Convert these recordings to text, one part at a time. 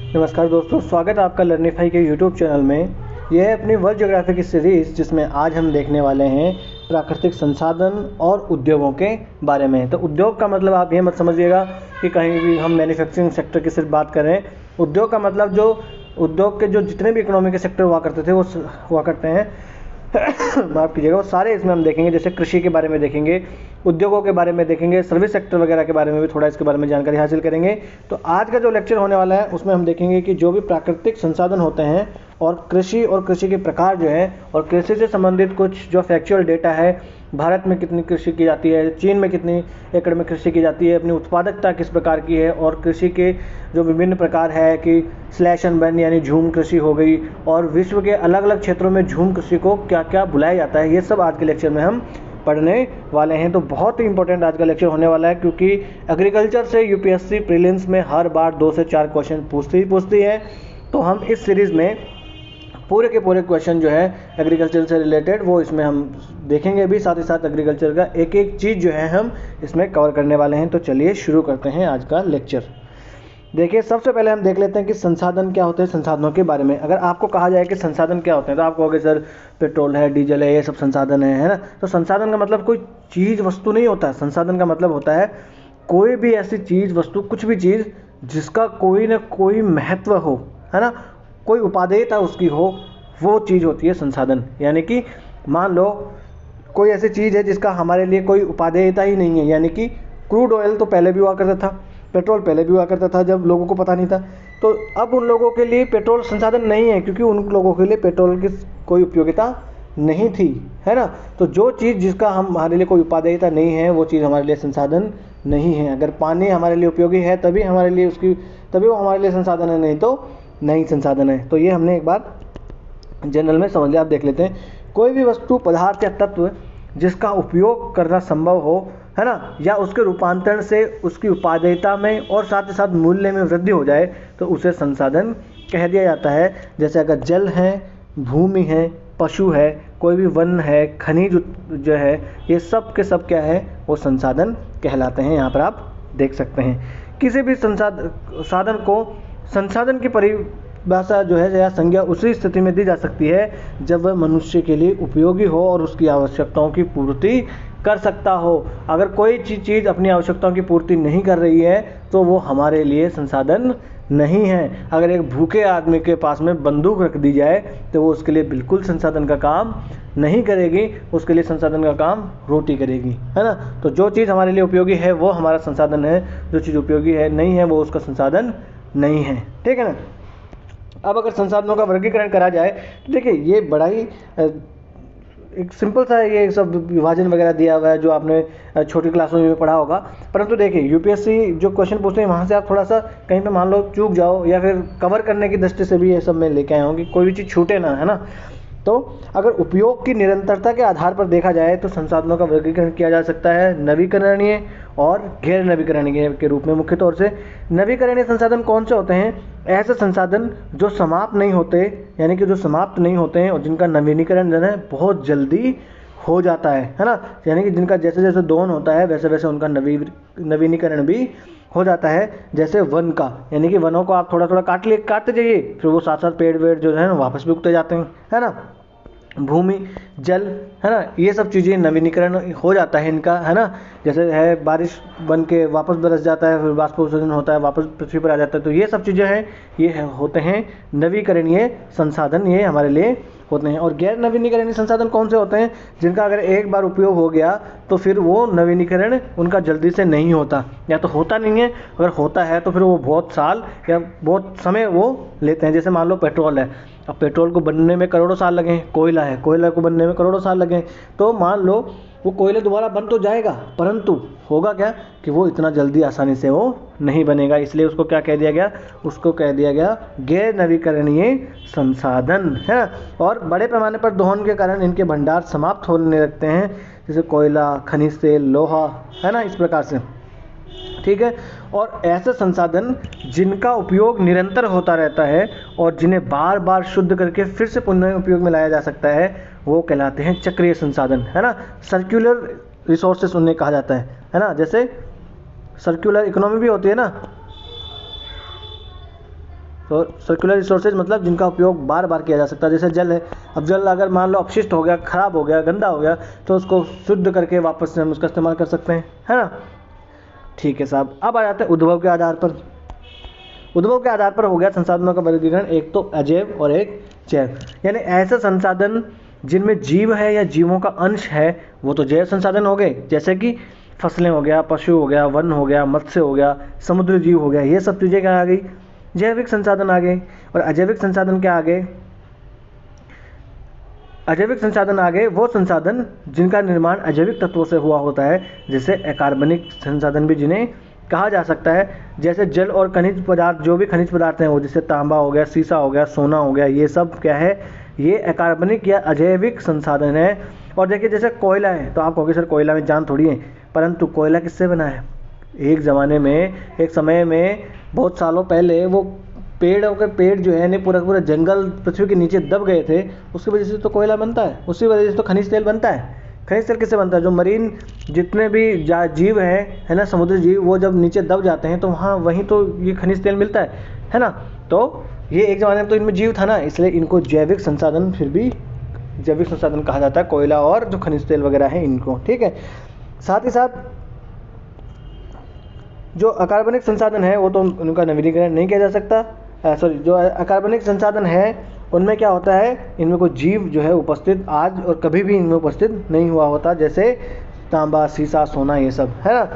नमस्कार दोस्तों, स्वागत है आपका लर्निफाई के यूट्यूब चैनल में। यह है अपनी वर्ल्ड ज्योग्राफी की सीरीज़, जिसमें आज हम देखने वाले हैं प्राकृतिक संसाधन और उद्योगों के बारे में। तो उद्योग का मतलब आप ये मत समझिएगा कि कहीं भी हम मैन्युफैक्चरिंग सेक्टर की सिर्फ बात कर रहे हैं। उद्योग का मतलब जो उद्योग के जो जितने भी इकोनॉमी के सेक्टर हुआ करते थे वो हुआ करते हैं माफ़ कीजिएगा, वो सारे इसमें हम देखेंगे। जैसे कृषि के बारे में देखेंगे, उद्योगों के बारे में देखेंगे, सर्विस सेक्टर वगैरह के बारे में भी थोड़ा इसके बारे में जानकारी हासिल करेंगे। तो आज का जो लेक्चर होने वाला है उसमें हम देखेंगे कि जो भी प्राकृतिक संसाधन होते हैं और कृषि के प्रकार जो है, और कृषि से संबंधित कुछ जो फैक्चुअल डेटा है, भारत में कितनी कृषि की जाती है, चीन में कितनी एकड़ में कृषि की जाती है, अपनी उत्पादकता किस प्रकार की है, और कृषि के जो विभिन्न प्रकार है कि स्लैश एंड बर्न यानी झूम कृषि हो गई, और विश्व के अलग अलग क्षेत्रों में झूम कृषि को क्या क्या बुलाया जाता है, ये सब आज के लेक्चर में हम पढ़ने वाले हैं। तो बहुत ही इंपॉर्टेंट आज का लेक्चर होने वाला है, क्योंकि एग्रीकल्चर से यूपीएससी प्रीलिम्स में हर बार 2 से 4 क्वेश्चन पूछती है। तो हम इस सीरीज़ में पूरे के पूरे क्वेश्चन जो है एग्रीकल्चर से रिलेटेड वो इसमें हम देखेंगे भी, साथ ही साथ एग्रीकल्चर का एक एक चीज़ जो है हम इसमें कवर करने वाले हैं। तो चलिए शुरू करते हैं आज का लेक्चर। देखिए, सबसे पहले हम देख लेते हैं कि संसाधन क्या होते हैं। संसाधनों के बारे में अगर आपको कहा जाए कि संसाधन क्या होते हैं, तो आप कहोगे सर पेट्रोल है, डीजल है, ये सब संसाधन है ना। तो संसाधन का मतलब कोई चीज़ वस्तु नहीं होता। संसाधन का मतलब होता है कोई भी ऐसी चीज़ वस्तु, कुछ भी चीज़ जिसका कोई ना कोई महत्व हो, है ना, कोई उपादेयता उसकी हो, वो चीज़ होती है संसाधन। यानी कि मान लो कोई ऐसी चीज़ है जिसका हमारे लिए कोई उपादेयता ही नहीं है। यानी कि क्रूड ऑयल तो पहले भी हुआ करता था, पेट्रोल पहले भी हुआ करता था जब लोगों को पता नहीं था। तो अब उन लोगों के लिए पेट्रोल संसाधन नहीं है, क्योंकि उन लोगों के लिए पेट्रोल की कोई उपयोगिता नहीं थी, है ना। तो जो चीज़ जिसका हमारे लिए कोई उपादेयता नहीं है, वो चीज़ हमारे लिए संसाधन नहीं है। अगर पानी हमारे लिए उपयोगी है तभी हमारे लिए तभी वो हमारे लिए संसाधन है, नहीं तो नहीं संसाधन है। तो ये हमने एक बार जनरल में समझ लिया। आप देख लेते हैं, कोई भी वस्तु, पदार्थ या तत्व जिसका उपयोग करना संभव हो, है ना, या उसके रूपांतरण से उसकी उपादेयता में और साथ ही साथ मूल्य में वृद्धि हो जाए, तो उसे संसाधन कह दिया जाता है। जैसे अगर जल है, भूमि है, पशु है, कोई भी वन है, खनिज जो है, ये सब के सब क्या है, वो संसाधन कहलाते हैं। यहाँ पर आप देख सकते हैं किसी भी साधन को, संसाधन की परिभाषा जो है या संज्ञा उसी स्थिति में दी जा सकती है जब वह मनुष्य के लिए उपयोगी हो और उसकी आवश्यकताओं की पूर्ति कर सकता हो। अगर कोई चीज़ अपनी आवश्यकताओं की पूर्ति नहीं कर रही है तो वो हमारे लिए संसाधन नहीं है। अगर एक भूखे आदमी के पास में बंदूक रख दी जाए तो वो उसके लिए बिल्कुल संसाधन का काम नहीं करेगी, उसके लिए संसाधन का काम रोटी करेगी, है ना। तो जो चीज़ हमारे लिए उपयोगी है वो हमारा संसाधन है, जो चीज़ उपयोगी है नहीं है वो उसका संसाधन नहीं है, ठीक है ना। अब अगर संसाधनों का वर्गीकरण करा जाए तो देखिए, ये बड़ा ही एक सिंपल सा ये सब विभाजन वगैरह दिया हुआ है जो आपने छोटी क्लासों में पढ़ा होगा। परंतु देखिए, यूपीएससी जो क्वेश्चन पूछते हैं वहाँ से आप थोड़ा सा कहीं पे मान लो चूक जाओ, या फिर कवर करने की दृष्टि से भी ये सब मैं लेके आया हूँ कि कोई भी चीज़ छूटे ना, है ना। तो अगर उपयोग की निरंतरता के आधार पर देखा जाए तो संसाधनों का वर्गीकरण किया जा सकता है नवीकरणीय और गैर नवीकरणीय के रूप में। मुख्य तौर से नवीकरणीय संसाधन कौन से होते हैं? ऐसे संसाधन जो समाप्त नहीं होते, यानी कि जो समाप्त नहीं होते हैं और जिनका नवीनीकरण जो है बहुत जल्दी हो जाता है ना। यानी कि जिनका जैसे जैसे दोहन होता है वैसे वैसे उनका नवीनीकरण भी हो जाता है। जैसे वन का, यानी कि वनों को आप थोड़ा थोड़ा काटते जाइए, फिर वो साथ साथ पेड़ वेड़ जो है ना वापस भी उगते जाते हैं, है ना। भूमि, जल, है ना, ये सब चीज़ें नवीनीकरण हो जाता है इनका, है ना। जैसे है बारिश बन के वापस बरस जाता है, फिर वाष्पोत्सर्जन होता है, वापस पृथ्वी पर आ जाता है। तो ये सब चीज़ें हैं, ये होते हैं नवीकरणीय संसाधन, ये हमारे लिए होते हैं। और गैर नवीनीकरणीय संसाधन कौन से होते हैं? जिनका अगर एक बार उपयोग हो गया तो फिर वो नवीनीकरण उनका जल्दी से नहीं होता, या तो होता नहीं है, अगर होता है तो फिर वो बहुत साल या बहुत समय वो लेते हैं। जैसे मान लो पेट्रोल है, अब पेट्रोल को बनने में करोड़ों साल लगे। कोयला है, कोयला को बनने में करोड़ों साल लगे। तो मान लो वो कोयला दोबारा बन तो जाएगा, परंतु होगा क्या कि वो इतना जल्दी आसानी से वो नहीं बनेगा। इसलिए उसको क्या कह दिया गया? उसको कह दिया गया गैर नवीकरणीय संसाधन, है। और बड़े पैमाने पर दोहन के कारण इनके भंडार समाप्त होने लगते हैं, जैसे कोयला, खनिज तेल, लोहा, है ना, इस प्रकार से, ठीक है। और ऐसे संसाधन जिनका उपयोग निरंतर होता रहता है और जिन्हें बार बार शुद्ध करके फिर से पुनः उपयोग में लाया जा सकता है, वो कहलाते हैं चक्रीय संसाधन, है ना। सर्कुलर रिसोर्सेस उन्हें कहा जाता है ना। जैसे सर्कुलर इकोनॉमी भी होती है ना, तो सर्कुलर रिसोर्सेज मतलब जिनका उपयोग बार बार किया जा सकता है, जैसे जल है। अब जल अगर मान लो अपशिष्ट हो गया, ख़राब हो गया, गंदा हो गया, तो उसको शुद्ध करके वापस से हम उसका इस्तेमाल कर सकते हैं, है ना। ठीक है साहब, अब आ जाते हैं उद्भव के आधार पर। उद्भव के आधार पर हो गया संसाधनों का वर्गीकरण, एक तो अजैव और एक जैव। यानी ऐसे संसाधन जिनमें जीव है या जीवों का अंश है वो तो जैव संसाधन हो गए, जैसे कि फसलें हो गया, पशु हो गया, वन हो गया, मत्स्य हो गया, समुद्री जीव हो गया, ये सब चीज़ें क्या आ गई, जैविक संसाधन आ गए। और अजैविक संसाधन क्या आ गए, अजैविक संसाधन आ गए वो संसाधन जिनका निर्माण अजैविक तत्वों से हुआ होता है, जैसे अकार्बनिक संसाधन भी जिन्हें कहा जा सकता है, जैसे जल और खनिज पदार्थ, जो भी खनिज पदार्थ हैं वो, जैसे तांबा हो गया, सीसा हो गया, सोना हो गया, ये सब क्या है, ये अकार्बनिक या अजैविक संसाधन है। और देखिए जैसे कोयला है, तो आप कहोगे सर कोयला में जान थोड़ी है, परंतु कोयला किससे बना है। एक ज़माने में, एक समय में, बहुत सालों पहले वो पेड़ों के पेड़ जो है नहीं, पूरा पूरा जंगल पृथ्वी के नीचे दब गए थे, उसकी वजह से तो कोयला बनता है, उसी वजह से तो खनिज तेल बनता है। खनिज तेल किससे बनता है, जो मरीन जितने भी जीव हैं, है ना, समुद्री जीव, वो जब नीचे दब जाते हैं तो वहाँ वहीं तो ये खनिज तेल मिलता है ना। तो ये एक ज़माने में तो इनमें जीव था ना, इसलिए इनको जैविक संसाधन, फिर भी जैविक संसाधन कहा जाता है, कोयला और जो खनिज तेल वगैरह हैं इनको, ठीक है। साथ ही साथ जो अकार्बनिक संसाधन है वो तो उनका नवीनीकरण नहीं किया जा सकता, जो अकार्बनिक संसाधन है उनमें क्या होता है, इनमें कोई जीव जो है उपस्थित आज और कभी भी इनमें उपस्थित नहीं हुआ होता, जैसे तांबा, सीसा, सोना, ये सब, है ना।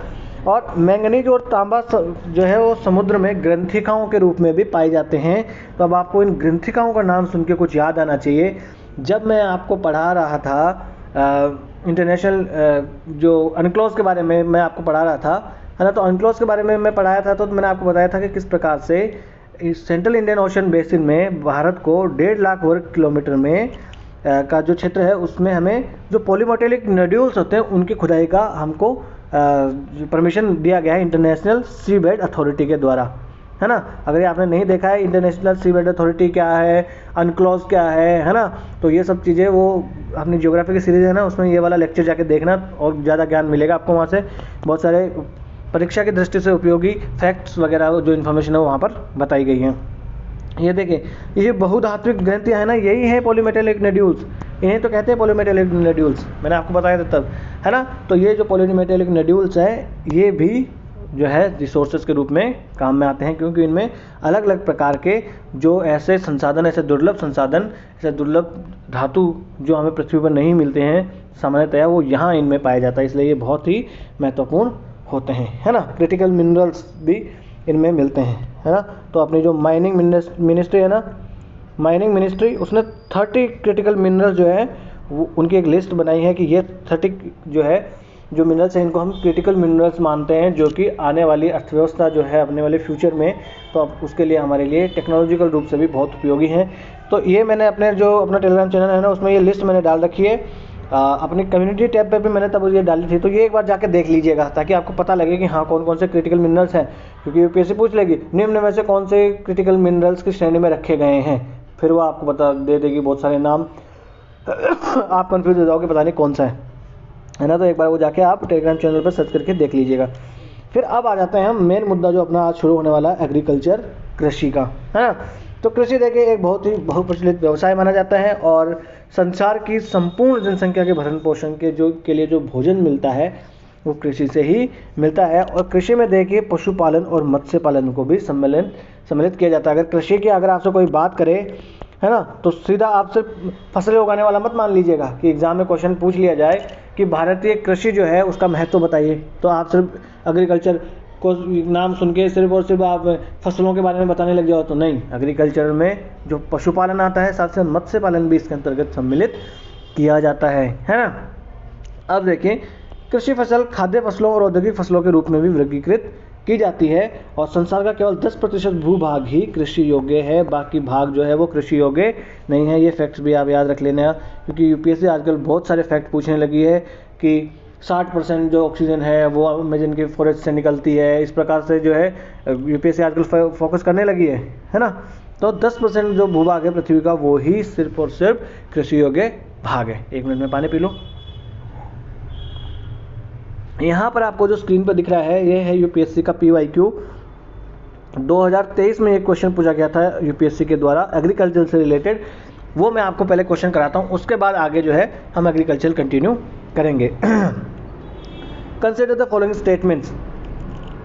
और मैंगनीज और तांबा जो है वो समुद्र में ग्रंथिकाओं के रूप में भी पाए जाते हैं। तो अब आपको इन ग्रंथिकाओं का नाम सुन के कुछ याद आना चाहिए। जब मैं आपको पढ़ा रहा था इंटरनेशनल जो अनक्लोज के बारे में मैं आपको पढ़ा रहा था, है ना, तो अनक्लोज के बारे में मैं पढ़ाया था, तो मैंने आपको बताया था कि किस प्रकार से इस सेंट्रल इंडियन ओशन बेसिन में भारत को 1.5 लाख वर्ग किलोमीटर में का जो क्षेत्र है उसमें हमें जो पॉलीमोटेलिक नोड्यूल्स होते हैं उनकी खुदाई का हमको परमिशन दिया गया है इंटरनेशनल सी बेड अथॉरिटी के द्वारा, है ना। अगर ये आपने नहीं देखा है इंटरनेशनल सी बेड अथॉरिटी क्या है, अनक्लोज क्या है ना, तो ये सब चीज़ें वो अपनी ज्योग्राफी की सीरीज़ है ना, उसमें ये वाला लेक्चर जाके देखना और ज़्यादा ज्ञान मिलेगा आपको वहाँ से। बहुत सारे परीक्षा की दृष्टि से उपयोगी फैक्ट्स वगैरह जो इन्फॉर्मेशन है वो वहाँ पर बताई गई हैं। ये देखें, ये बहुधात्विक ग्रंथियाँ हैं ना, यही है पॉलीमेटेलिक नोड्यूल्स, इन्हें तो कहते हैं पॉलीमेटेलिक नोड्यूल्स, मैंने आपको बताया था तब, है ना। तो ये जो पॉलीमेटेलिक नोड्यूल्स हैं ये भी जो है रिसोर्सेज के रूप में काम में आते हैं, क्योंकि इनमें अलग अलग प्रकार के जो ऐसे संसाधन, ऐसे दुर्लभ संसाधन, ऐसे दुर्लभ धातु जो हमें पृथ्वी पर नहीं मिलते हैं सामान्यतया, वो यहाँ इनमें पाया जाता है, इसलिए ये बहुत ही महत्वपूर्ण होते हैं, है ना। क्रिटिकल मिनरल्स भी इनमें मिलते हैं, है ना। तो अपनी जो माइनिंग मिनिस्ट्री है ना, माइनिंग मिनिस्ट्री, उसने 30 क्रिटिकल मिनरल्स जो है वो उनकी एक लिस्ट बनाई है कि ये 30 जो है जो मिनरल्स हैं इनको हम क्रिटिकल मिनरल्स मानते हैं, जो कि आने वाली अर्थव्यवस्था जो है अपने वाले फ्यूचर में, तो अब उसके लिए हमारे लिए टेक्नोलॉजिकल रूप से भी बहुत उपयोगी हैं। तो ये मैंने अपना टेलीग्राम चैनल है ना, उसमें ये लिस्ट मैंने डाल रखी है, अपनी कम्युनिटी टैब पे भी मैंने तब ये डाली थी, तो ये एक बार जाके देख लीजिएगा ताकि आपको पता लगे कि हाँ कौन कौन से क्रिटिकल मिनरल्स हैं, क्योंकि यूपीएससी पूछ लेगी निम्न में से कौन से क्रिटिकल मिनरल्स की श्रेणी में रखे गए हैं, फिर वो आपको बता दे देगी बहुत सारे नाम आप कंफ्यूज हो जाओगे, पता नहीं कौन सा है ना। तो एक बार वो जाके आप टेलीग्राम चैनल पर सर्च करके देख लीजिएगा। फिर अब आ जाते हैं हम मेन मुद्दा जो अपना आज शुरू होने वाला है, एग्रीकल्चर, कृषि का, है ना। तो कृषि देखिए एक बहुत ही बहुप्रचलित व्यवसाय माना जाता है और संसार की संपूर्ण जनसंख्या के भरण पोषण के लिए जो भोजन मिलता है वो कृषि से ही मिलता है। और कृषि में देखिए पशुपालन और मत्स्य पालन को भी सम्मिलित किया जाता है। अगर आपसे कोई बात करे, है ना, तो सीधा आपसे फसलें उगाने वाला मत मान लीजिएगा कि एग्जाम में क्वेश्चन पूछ लिया जाए कि भारतीय कृषि जो है उसका महत्व बताइए, तो आप सिर्फ एग्रीकल्चर को नाम सुन के सिर्फ और सिर्फ आप फसलों के बारे में बताने लग जाओ, तो नहीं। एग्रीकल्चर में जो पशुपालन आता है, साथ साथ मत्स्य पालन भी इसके अंतर्गत सम्मिलित किया जाता है ना। अब देखिए, कृषि फसल खाद्य फसलों और औद्योगिक फसलों के रूप में भी वर्गीकृत की जाती है और संसार का केवल 10% भूभाग ही कृषि योग्य है, बाकी भाग जो है वो कृषि योग्य नहीं है। ये फैक्ट्स भी आप याद रख लेना, क्योंकि यूपीएससी आजकल बहुत सारे फैक्ट पूछने लगी है कि 60% जो ऑक्सीजन है वो अमेजन की फॉरेस्ट से निकलती है, इस प्रकार से जो है यूपीएससी आजकल फोकस करने लगी है ना। तो 10% जो भूभाग है पृथ्वी का वो ही सिर्फ और सिर्फ कृषि योग्य भाग है। 1 मिनट में पानी पी लो। यहाँ पर आपको जो स्क्रीन पर दिख रहा है ये है यूपीएससी का PYQ 2023 में एक क्वेश्चन पूछा गया था यूपीएससी के द्वारा एग्रीकल्चर से रिलेटेड, वो मैं आपको पहले क्वेश्चन कराता हूँ, उसके बाद आगे जो है हम एग्रीकल्चर कंटिन्यू करेंगे। Consider the following statements.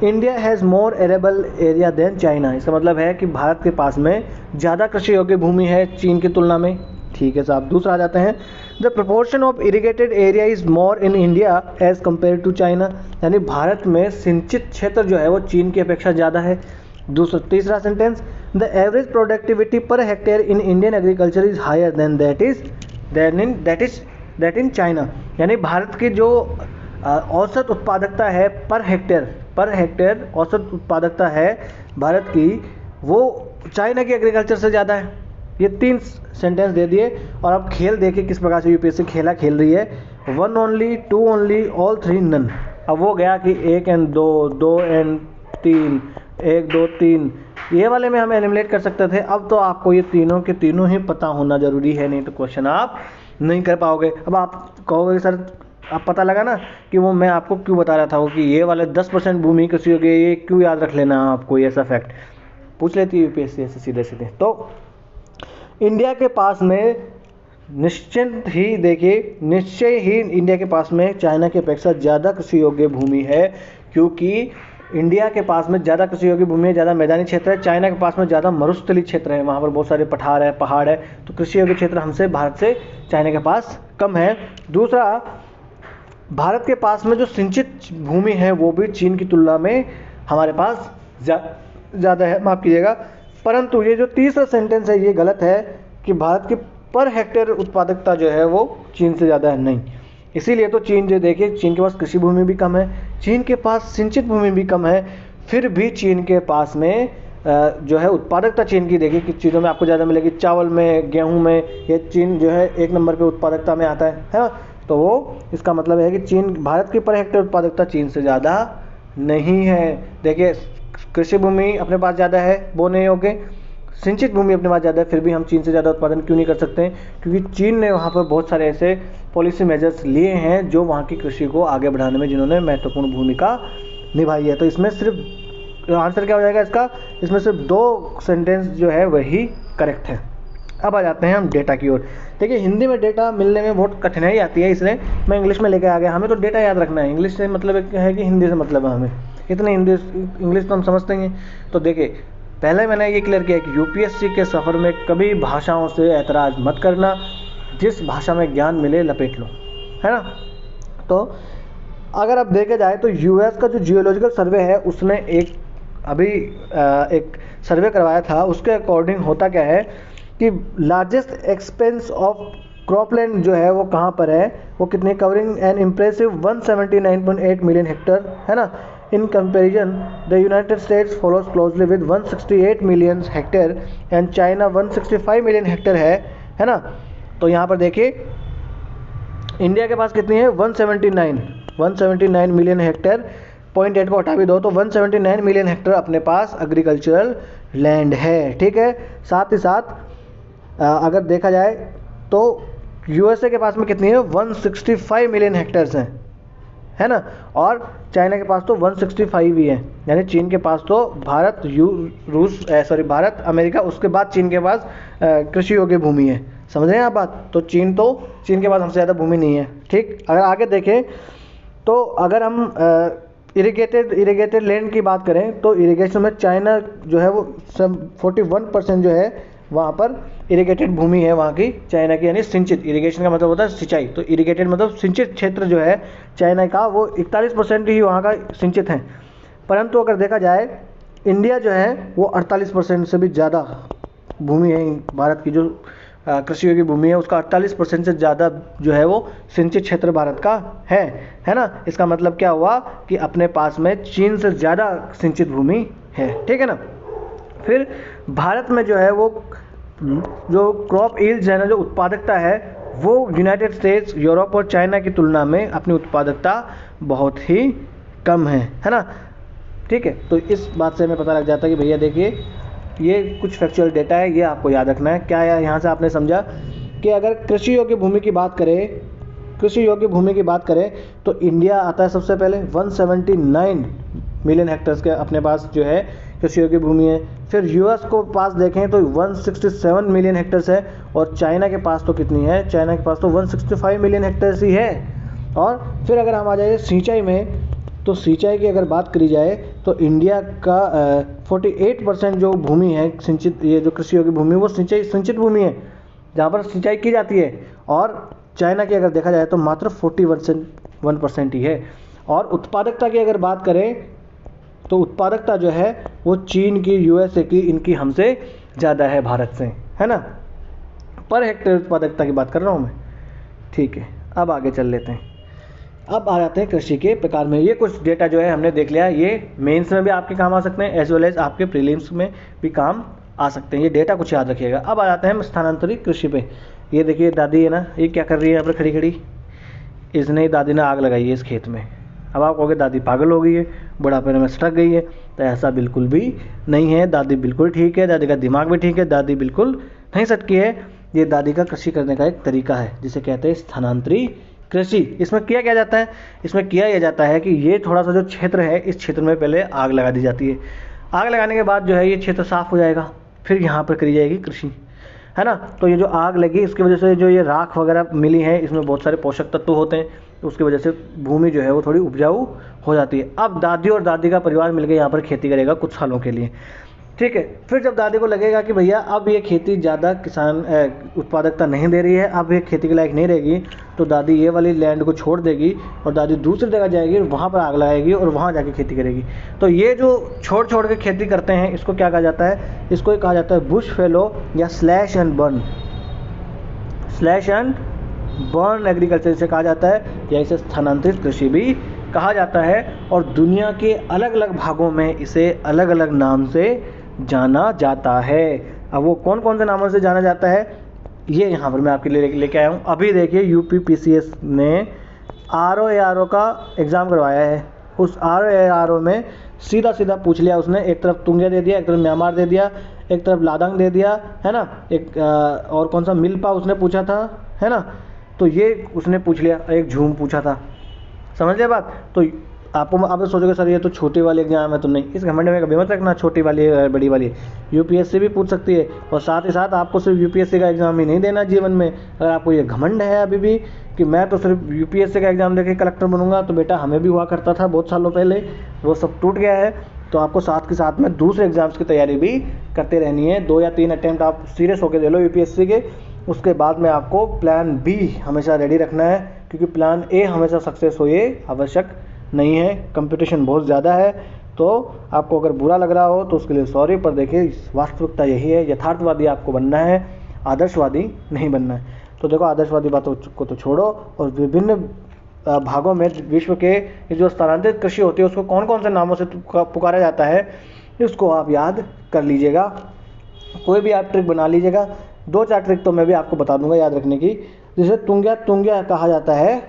India has more arable area than China. इसका मतलब है कि भारत के पास में ज़्यादा कृषि योग्य भूमि है चीन की तुलना में। ठीक है साहब। दूसरा आ जाते हैं, the proportion of irrigated area is more in India as compare to China. यानी भारत में सिंचित क्षेत्र जो है वो चीन की अपेक्षा ज़्यादा है। तीसरा sentence, the average productivity per hectare in Indian agriculture is higher than that in China. यानी भारत की जो औसत उत्पादकता है पर हेक्टेयर औसत उत्पादकता है भारत की, वो चाइना की एग्रीकल्चर से ज़्यादा है। ये 3 सेंटेंस दे दिए और अब खेल देखिए किस प्रकार से यूपीएससी खेल रही है। 1 ओनली, 2 ओनली, ऑल 3 नन। अब वो गया कि 1 एंड 2, 2 एंड 3, 1 2 3, ये वाले में हम एलिमिनेट कर सकते थे। अब तो आपको ये तीनों के तीनों ही पता होना ज़रूरी है, नहीं तो क्वेश्चन आप नहीं कर पाओगे। अब आप कहोगे सर अब पता लगा ना कि वो मैं आपको क्यों बता रहा था कि ये वाले 10% भूमि कृषि योग्य, ये क्यों याद रख लेना आपको, ये ऐसा फैक्ट पूछ लेती है यूपीएससी ऐसे सीधे सीधे। तो इंडिया के पास में निश्चय ही इंडिया के पास में चाइना की अपेक्षा ज़्यादा कृषि योग्य भूमि है, क्योंकि इंडिया के पास में ज़्यादा कृषि योग्य भूमि है, ज़्यादा मैदानी क्षेत्र है। चाइना के पास में ज़्यादा मरुस्थलीय क्षेत्र है, वहाँ पर बहुत सारे पहाड़ है, तो कृषि योग्य क्षेत्र हमसे भारत से चाइना के पास कम है। दूसरा, भारत के पास में जो सिंचित भूमि है वो भी चीन की तुलना में हमारे पास ज़्यादा है, माफ़ कीजिएगा। परंतु ये जो तीसरा सेंटेंस है ये गलत है कि भारत की पर हेक्टेयर उत्पादकता जो है वो चीन से ज़्यादा है, नहीं। इसीलिए तो चीन जो देखिए, चीन के पास कृषि भूमि भी कम है, चीन के पास सिंचित भूमि भी कम है, फिर भी चीन के पास में जो है उत्पादकता चीन की देखिए किस चीज़ों में आपको ज़्यादा मिलेगी, चावल में, गेहूँ में, ये चीन जो है 1 नंबर पे उत्पादकता में आता है ना। तो वो इसका मतलब है कि भारत की पर हेक्टेयर उत्पादकता चीन से ज़्यादा नहीं है। देखिए कृषि भूमि अपने पास ज़्यादा है, बोने योग्य, सिंचित भूमि अपने पास ज़्यादा है, फिर भी हम चीन से ज़्यादा उत्पादन क्यों नहीं कर सकते हैं? क्योंकि चीन ने वहाँ पर बहुत सारे ऐसे पॉलिसी मेजर्स लिए हैं जो वहाँ की कृषि को आगे बढ़ाने में जिन्होंने महत्वपूर्ण भूमिका निभाई है। तो इसमें सिर्फ आंसर क्या हो जाएगा इसका, इसमें सिर्फ 2 सेंटेंस जो है वही करेक्ट है। अब आ जाते हैं हम डेटा की ओर। देखिए हिंदी में डेटा मिलने में बहुत कठिनाई आती है, इसलिए मैं इंग्लिश में लेकर आ गया। हमें तो डेटा याद रखना है, इंग्लिश से मतलब है कि हिंदी से मतलब है हमें, इतने इंग्लिश तो हम समझते हैं। तो देखिए पहले मैंने ये क्लियर किया कि यूपीएससी के सफ़र में कभी भाषाओं से ऐतराज़ मत करना, जिस भाषा में ज्ञान मिले लपेट लो, है ना। तो अगर अब देखे जाए तो यूएस का जो जियोलॉजिकल सर्वे है उसने एक सर्वे करवाया था, उसके अकॉर्डिंग होता क्या है कि लार्जेस्ट एक्सपेंस ऑफ क्रॉपलैंड जो है वो कहाँ पर है, वो कितने, covering N impressive 179.8 million Hector, है ना। In comparison the United states follows closely with 168 million hectare and China 165 million hectare है ना। तो यहाँ पर देखिए इंडिया के पास कितनी है, 179 मिलियन हेक्टेयर, 0.8 को हटा भी दो तो 179 मिलियन हेक्टेयर अपने पास एग्रीकल्चरल लैंड है, ठीक है। साथ ही साथ अगर देखा जाए तो यूएसए के पास में कितनी है, 165 मिलियन हेक्टेयर्स हैं, है ना। और चाइना के पास तो 165 ही है, यानी चीन के पास तो भारत, अमेरिका, उसके बाद चीन के पास कृषि योग्य भूमि है। समझ रहे हैं आप बात। तो चीन के पास हमसे ज़्यादा भूमि नहीं है, ठीक। अगर आगे देखें तो अगर हम इरिगेटेड लैंड की बात करें तो इरिगेशन में चाइना जो है वो 41% जो है वहाँ पर इरिगेटेड भूमि है वहाँ की चाइना की, यानी सिंचित। इरिगेशन का मतलब होता है सिंचाई, तो इरिगेटेड मतलब सिंचित क्षेत्र जो है चाइना का वो 41% ही वहाँ का सिंचित है। परंतु अगर देखा जाए इंडिया जो है वो 48% से भी ज़्यादा भूमि है, भारत की जो कृषि योग्य भूमि है उसका 48% से ज़्यादा जो है वो सिंचित क्षेत्र भारत का है ना। इसका मतलब क्या हुआ कि अपने पास में चीन से ज़्यादा सिंचित भूमि है, ठीक है ना। फिर भारत में जो है वो जो क्रॉप यील्ड्स है ना, जो उत्पादकता है वो यूनाइटेड स्टेट्स, यूरोप और चाइना की तुलना में अपनी उत्पादकता बहुत ही कम है ना, ठीक है। तो इस बात से हमें पता लग जाता है कि भैया देखिए ये कुछ फैक्चुअल डेटा है, ये आपको याद रखना है। क्या यहाँ से आपने समझा कि अगर कृषि योग्य भूमि की बात करें तो इंडिया आता है सबसे पहले, 179 मिलियन हेक्टर्स के अपने पास जो है कृषि योग्य भूमि है। फिर यूएस को पास देखें तो 167 मिलियन हेक्टर्स है, और चाइना के पास तो कितनी है, चाइना के पास तो 165 मिलियन हेक्टर्स ही है। और फिर अगर हम आ जाए सिंचाई में, तो सिंचाई की अगर बात करी जाए तो इंडिया का 48% जो भूमि है सिंचित, ये जो कृषि योग्य भूमि वो सिंचित भूमि है जहाँ पर सिंचाई की जाती है। और चाइना की अगर देखा जाए तो मात्र 41% ही है। और उत्पादकता की अगर बात करें तो उत्पादकता जो है वो चीन की, यूएसए की, इनकी हमसे ज़्यादा है भारत से, है ना। पर हेक्टेयर उत्पादकता की बात कर रहा हूँ मैं। ठीक है, अब आगे चल लेते हैं। अब आ जाते हैं कृषि के प्रकार में। ये कुछ डेटा जो है हमने देख लिया, ये मेंस में भी आपके काम आ सकते हैं एज वेल एज आपके प्रीलिम्स में भी काम आ सकते हैं। ये डेटा कुछ याद रखिएगा। अब आ जाते हैं हम स्थानांतरित कृषि पे। ये देखिए दादी है ना, ये क्या कर रही है यहाँ पर खड़ी खड़ी, इसने दादी ने आग लगाई है इस खेत में। अब आप कहोगे दादी पागल हो गई है, बुढ़ापे में सटक गई है, तो ऐसा बिल्कुल भी नहीं है। दादी बिल्कुल ठीक है, दादी का दिमाग भी ठीक है, दादी बिल्कुल नहीं सटकी है। ये दादी का कृषि करने का एक तरीका है जिसे कहते हैं स्थानांतरित कृषि। इसमें किया क्या जाता है, इसमें किया यह जाता है कि ये थोड़ा सा जो क्षेत्र है, इस क्षेत्र में पहले आग लगा दी जाती है। आग लगाने के बाद जो है ये क्षेत्र साफ हो जाएगा, फिर यहाँ पर करी जाएगी कृषि, है ना। तो ये जो आग लगी इसकी वजह से जो ये राख वगैरह मिली है, इसमें बहुत सारे पोषक तत्व होते हैं, तो उसकी वजह से भूमि जो है वो थोड़ी उपजाऊ हो जाती है। अब दादी और दादी का परिवार मिलकर यहाँ पर खेती करेगा कुछ सालों के लिए, ठीक है। फिर जब दादी को लगेगा कि भैया अब ये खेती ज़्यादा उत्पादकता नहीं दे रही है, अब ये खेती के लायक नहीं रहेगी, तो दादी ये वाली लैंड को छोड़ देगी और दादी दूसरी जगह जाएगी, वहाँ पर आग लगाएगी और वहाँ जाके खेती करेगी। तो ये जो छोड़ के खेती करते हैं, इसको क्या कहा जाता है, इसको कहा जाता है बुश फैलो या स्लैश एंड बर्न एग्रीकल्चर से कहा जाता है, या इसे स्थानांतरित कृषि भी कहा जाता है। और दुनिया के अलग अलग भागों में इसे अलग अलग नाम से जाना जाता है। अब वो कौन कौन से नामों से जाना जाता है, ये यहाँ पर मैं आपके लिए लेके आया हूँ। अभी देखिए यूपीपीसीएस ने आरओ का एग्ज़ाम करवाया है। उस आरओ में सीधा पूछ लिया उसने, एक तरफ तुंगे दे दिया, एक तरफ म्यांमार दे दिया, एक तरफ लादंग दे दिया, है ना, एक और कौन सा मिल्पा उसने पूछा था, है ना। तो ये उसने पूछ लिया, एक झूम पूछा था, समझ लिया बात। तो आप सोचोगे सर ये तो छोटी वाली एग्जाम है, तो नहीं, इस घमंड में कभी मत रखना छोटी वाली है बड़ी वाली। यूपीएससी भी पूछ सकती है, और साथ ही साथ आपको सिर्फ यूपीएससी का एग्ज़ाम ही नहीं देना जीवन में। अगर आपको ये घमंड है अभी भी कि मैं तो सिर्फ यूपीएससी का एग्ज़ाम देके कलेक्टर बनूंगा, तो बेटा हमें भी हुआ करता था बहुत सालों पहले, वो सब टूट गया है। तो आपको साथ के साथ में दूसरे एग्ज़ाम्स की तैयारी भी करते रहनी है। 2 या 3 अटैम्प्ट आप सीरियस होकर दे लो यूपीएससी के, उसके बाद में आपको प्लान बी हमेशा रेडी रखना है, क्योंकि प्लान ए हमेशा सक्सेस हो ये आवश्यक नहीं है। कंपटीशन बहुत ज़्यादा है, तो आपको अगर बुरा लग रहा हो तो उसके लिए सॉरी, पर देखिए वास्तविकता यही है, यथार्थवादी आपको बनना है, आदर्शवादी नहीं बनना है। तो देखो आदर्शवादी बातों को तो छोड़ो, और विभिन्न भागों में विश्व के जो स्थानांतरित कृषि होती है उसको कौन कौन से नामों से पुकारा जाता है, इसको आप याद कर लीजिएगा। कोई भी आप ट्रिक बना लीजिएगा, 2-4 ट्रिक तो मैं भी आपको बता दूंगा याद रखने की। जैसे तुंग्या कहा जाता है,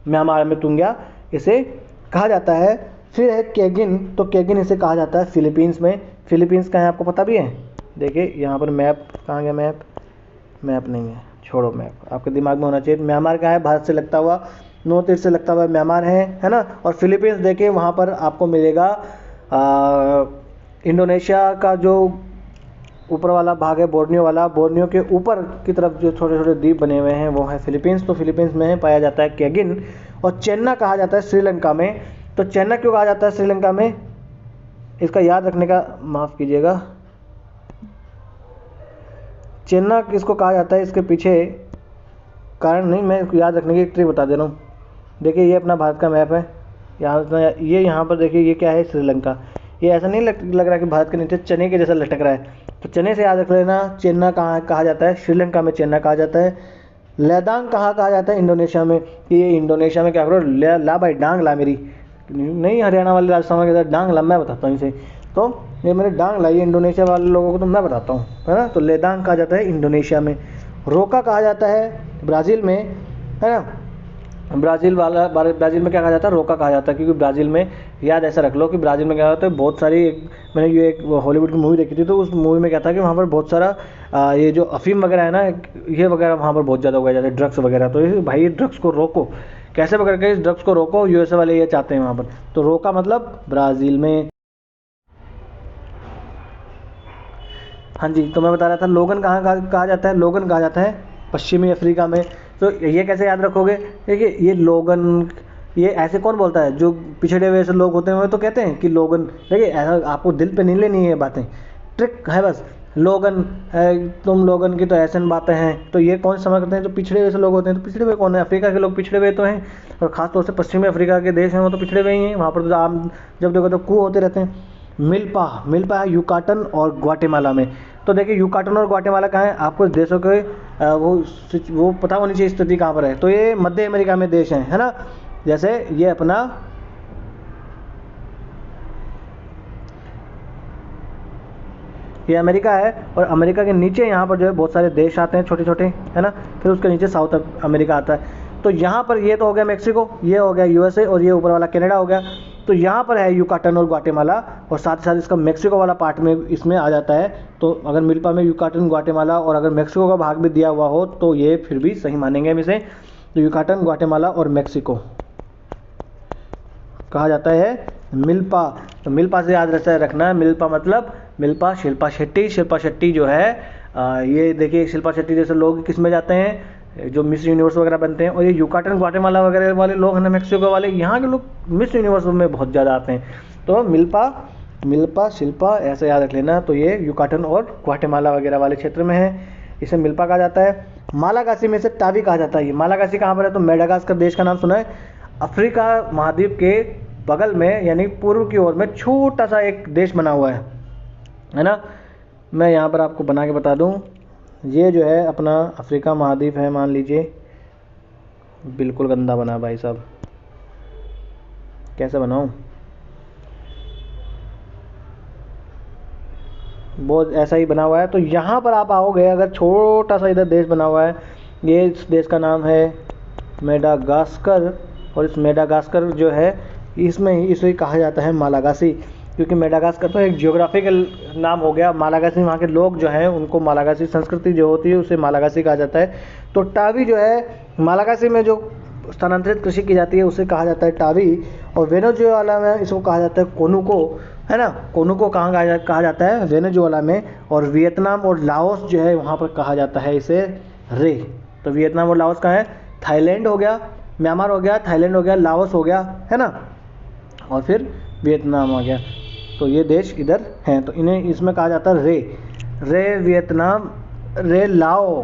म्यांमार में तुंग्या इसे कहा जाता है। फिर है केगिन, तो केगिन इसे कहा जाता है फिलीपींस में। फिलीपींस का है आपको पता भी है, देखिए यहाँ पर मैप, कहाँ गया मैप नहीं है, छोड़ो मैप आपके दिमाग में होना चाहिए। म्यांमार का है, भारत से लगता हुआ, नॉर्थ ईस्ट से लगता हुआ म्यांमार है ना। और फिलीपींस देखिए वहाँ पर आपको मिलेगा इंडोनेशिया का जो ऊपर वाला भाग है, बोर्नियो वाला, बोर्नियो के ऊपर की तरफ जो छोटे छोटे द्वीप बने हुए हैं वो है फिलीपींस। तो फिलीपींस में पाया जाता है केगिन। और चेन्ना कहा जाता है श्रीलंका में। तो चेन्ना क्यों कहा जाता है श्रीलंका में, इसका याद रखने का, माफ़ कीजिएगा, चेन्ना किसको कहा जाता है इसके पीछे कारण नहीं, मैं इसको याद रखने की ट्रिक बता दे रहा हूँ। देखिए ये अपना भारत का मैप है, यहाँ पर देखिए ये क्या है, श्रीलंका। ये ऐसा नहीं लग रहा कि भारत के नीचे चने के जैसा लटक रहा है, तो चने से याद रख लेना। चेन्ना कहा जाता है श्रीलंका में, चेन्ना कहा जाता है। लैदांग कहा जाता है इंडोनेशिया में। ये इंडोनेशिया में क्या करो, ला भाई डांग ला मेरी, नहीं हरियाणा वाले राजस्थान के साथ डांग ला, मैं बताता हूँ इसे। तो ये मेरे डांग लाई इंडोनेशिया वाले लोगों को, तो मैं बताता हूँ, है ना। तो लेदांग कहा जाता है इंडोनेशिया में। रोका कहा जाता है ब्राज़ील में, है ना। ब्राज़ील में क्या कहा जाता है, रोका कहा जाता है, क्योंकि ब्राज़ील में याद ऐसा रख लो कि ब्राज़ील में क्या होता है, बहुत सारी, मैंने ये एक हॉलीवुड की मूवी देखी थी, तो उस मूवी में क्या था कि वहाँ पर बहुत सारा ये जो अफीम वगैरह है ना, ये वगैरह वहाँ पर बहुत ज़्यादा उगाए जाते हैं, ड्रग्स वगैरह। तो भाई ड्रग्स को रोको, कैसे पकड़ के इस ड्रग्स को रोको, यूएसए वाले ये चाहते हैं वहाँ पर। तो रोका मतलब ब्राज़ील में। हाँ जी, तो मैं बता रहा था लोगन कहा जाता है, लोगन कहा जाता है पश्चिमी अफ्रीका में। तो ये कैसे याद रखोगे? देखिए ये लोगन, ये ऐसे कौन बोलता है? जो पिछड़े हुए ऐसे लोग होते हैं वो तो कहते हैं कि लोगन। देखिए ऐसा आपको दिल पे नहीं लेनी है बातें, ट्रिक है बस। लोगन है, तुम लोगन की तो ऐसे बातें हैं। तो ये कौन समझ करते हैं? जो पिछड़े हुए से लोग होते हैं। तो पिछड़े हुए कौन है? अफ्रीका के लोग पिछड़े हुए तो हैं, और ख़ासतौर से पश्चिमी अफ्रीका के देश हैं वो तो पिछड़े हुए ही हैं। वहाँ पर तो आम जब देखो तो कू होते रहते हैं। मिल्पा है यूकाटन और ग्वाटेमाला में। तो देखिए यूकाटन और ग्वाटेमाला कहाँ है? आपको इस देशों के वो पता होनी चाहिए स्थिति कहाँ पर है। तो ये मध्य अमेरिका में देश हैं, है ना। जैसे ये अपना ये अमेरिका है, और अमेरिका के नीचे यहाँ पर जो है बहुत सारे देश आते हैं छोटे छोटे, है ना। फिर उसके नीचे साउथ अमेरिका आता है। तो यहाँ पर ये तो हो गया मेक्सिको, ये हो गया यूएसए, और ये ऊपर वाला कनाडा हो गया। तो यहाँ पर है यूकाटन और ग्वाटेमाला, और साथ ही साथ इसका मेक्सिको वाला पार्ट में इसमें आ जाता है। तो अगर मिल्पा में यूकाटन ग्वाटेमाला और अगर मेक्सिको का भाग भी दिया हुआ हो तो ये फिर भी सही मानेंगे हम इसे। तो यूकाटन, ग्वाटेमाला और मेक्सिको कहा जाता है मिल्पा। तो मिल्पा से याद रखना है, मिल्पा मतलब मिल्पा शिल्पा शेट्टी। शिल्पा शेट्टी जो है ये देखिए शिल्पा शेट्टी जैसे लोग किस में जाते हैं? जो मिस यूनिवर्स वगैरह बनते हैं। और ये यूकाटन ग्वाटेमाला वगैरह वाले लोग हैं ना, मेक्सिको वाले, यहाँ के लोग मिस यूनिवर्स में बहुत ज़्यादा आते हैं। तो मिल्पा शिल्पा ऐसे याद रख लेना। तो ये यूकाटन और ग्वाटेमाला वगैरह वाले क्षेत्र में है, इसे मिल्पा कहा जाता है। मालागासी में से टावी कहा जाता है। ये मालागासी कहाँ पर है? तो मेडागास्कर देश का नाम सुना है? अफ्रीका महाद्वीप के बगल में यानी पूर्व की ओर में छोटा सा एक देश बना हुआ है ना। मैं यहाँ पर आपको बना के बता दूँ, ये जो है अपना अफ्रीका महाद्वीप है मान लीजिए। बिल्कुल गंदा बना भाई साहब, कैसे बनाऊँ? बहुत ऐसा ही बना हुआ है। तो यहाँ पर आप आओगे, अगर छोटा सा इधर देश बना हुआ है, ये इस देश का नाम है मेडागास्कर। और इस मेडागास्कर जो है इसमें ही इसे कहा जाता है मालागासी, क्योंकि मेडागास्कर तो एक जियोग्राफिकल नाम हो गया। मालागासी वहाँ के लोग जो हैं उनको मालागासी संस्कृति जो होती है उसे मालागासी कहा जाता है। तो टावी जो है मालागासी में जो स्थानांतरित कृषि की जाती है उसे कहा जाता है टावी। और वेनेजुएला में इसको कहा जाता है कोनुको, है ना। कोनुको कहाँ कहा जाता है? वेनेजुएला में। और वियतनाम और लाओस जो है वहाँ पर कहा जाता है इसे रे। तो वियतनाम और लाओस कहाँ है? थाईलैंड हो गया, म्यांमार हो गया, थाईलैंड हो गया, लाओस हो गया, है ना, और फिर वियतनाम आ गया। तो ये देश इधर हैं। तो इन्हें इसमें कहा जाता है रे वियतनाम, रे लाओ,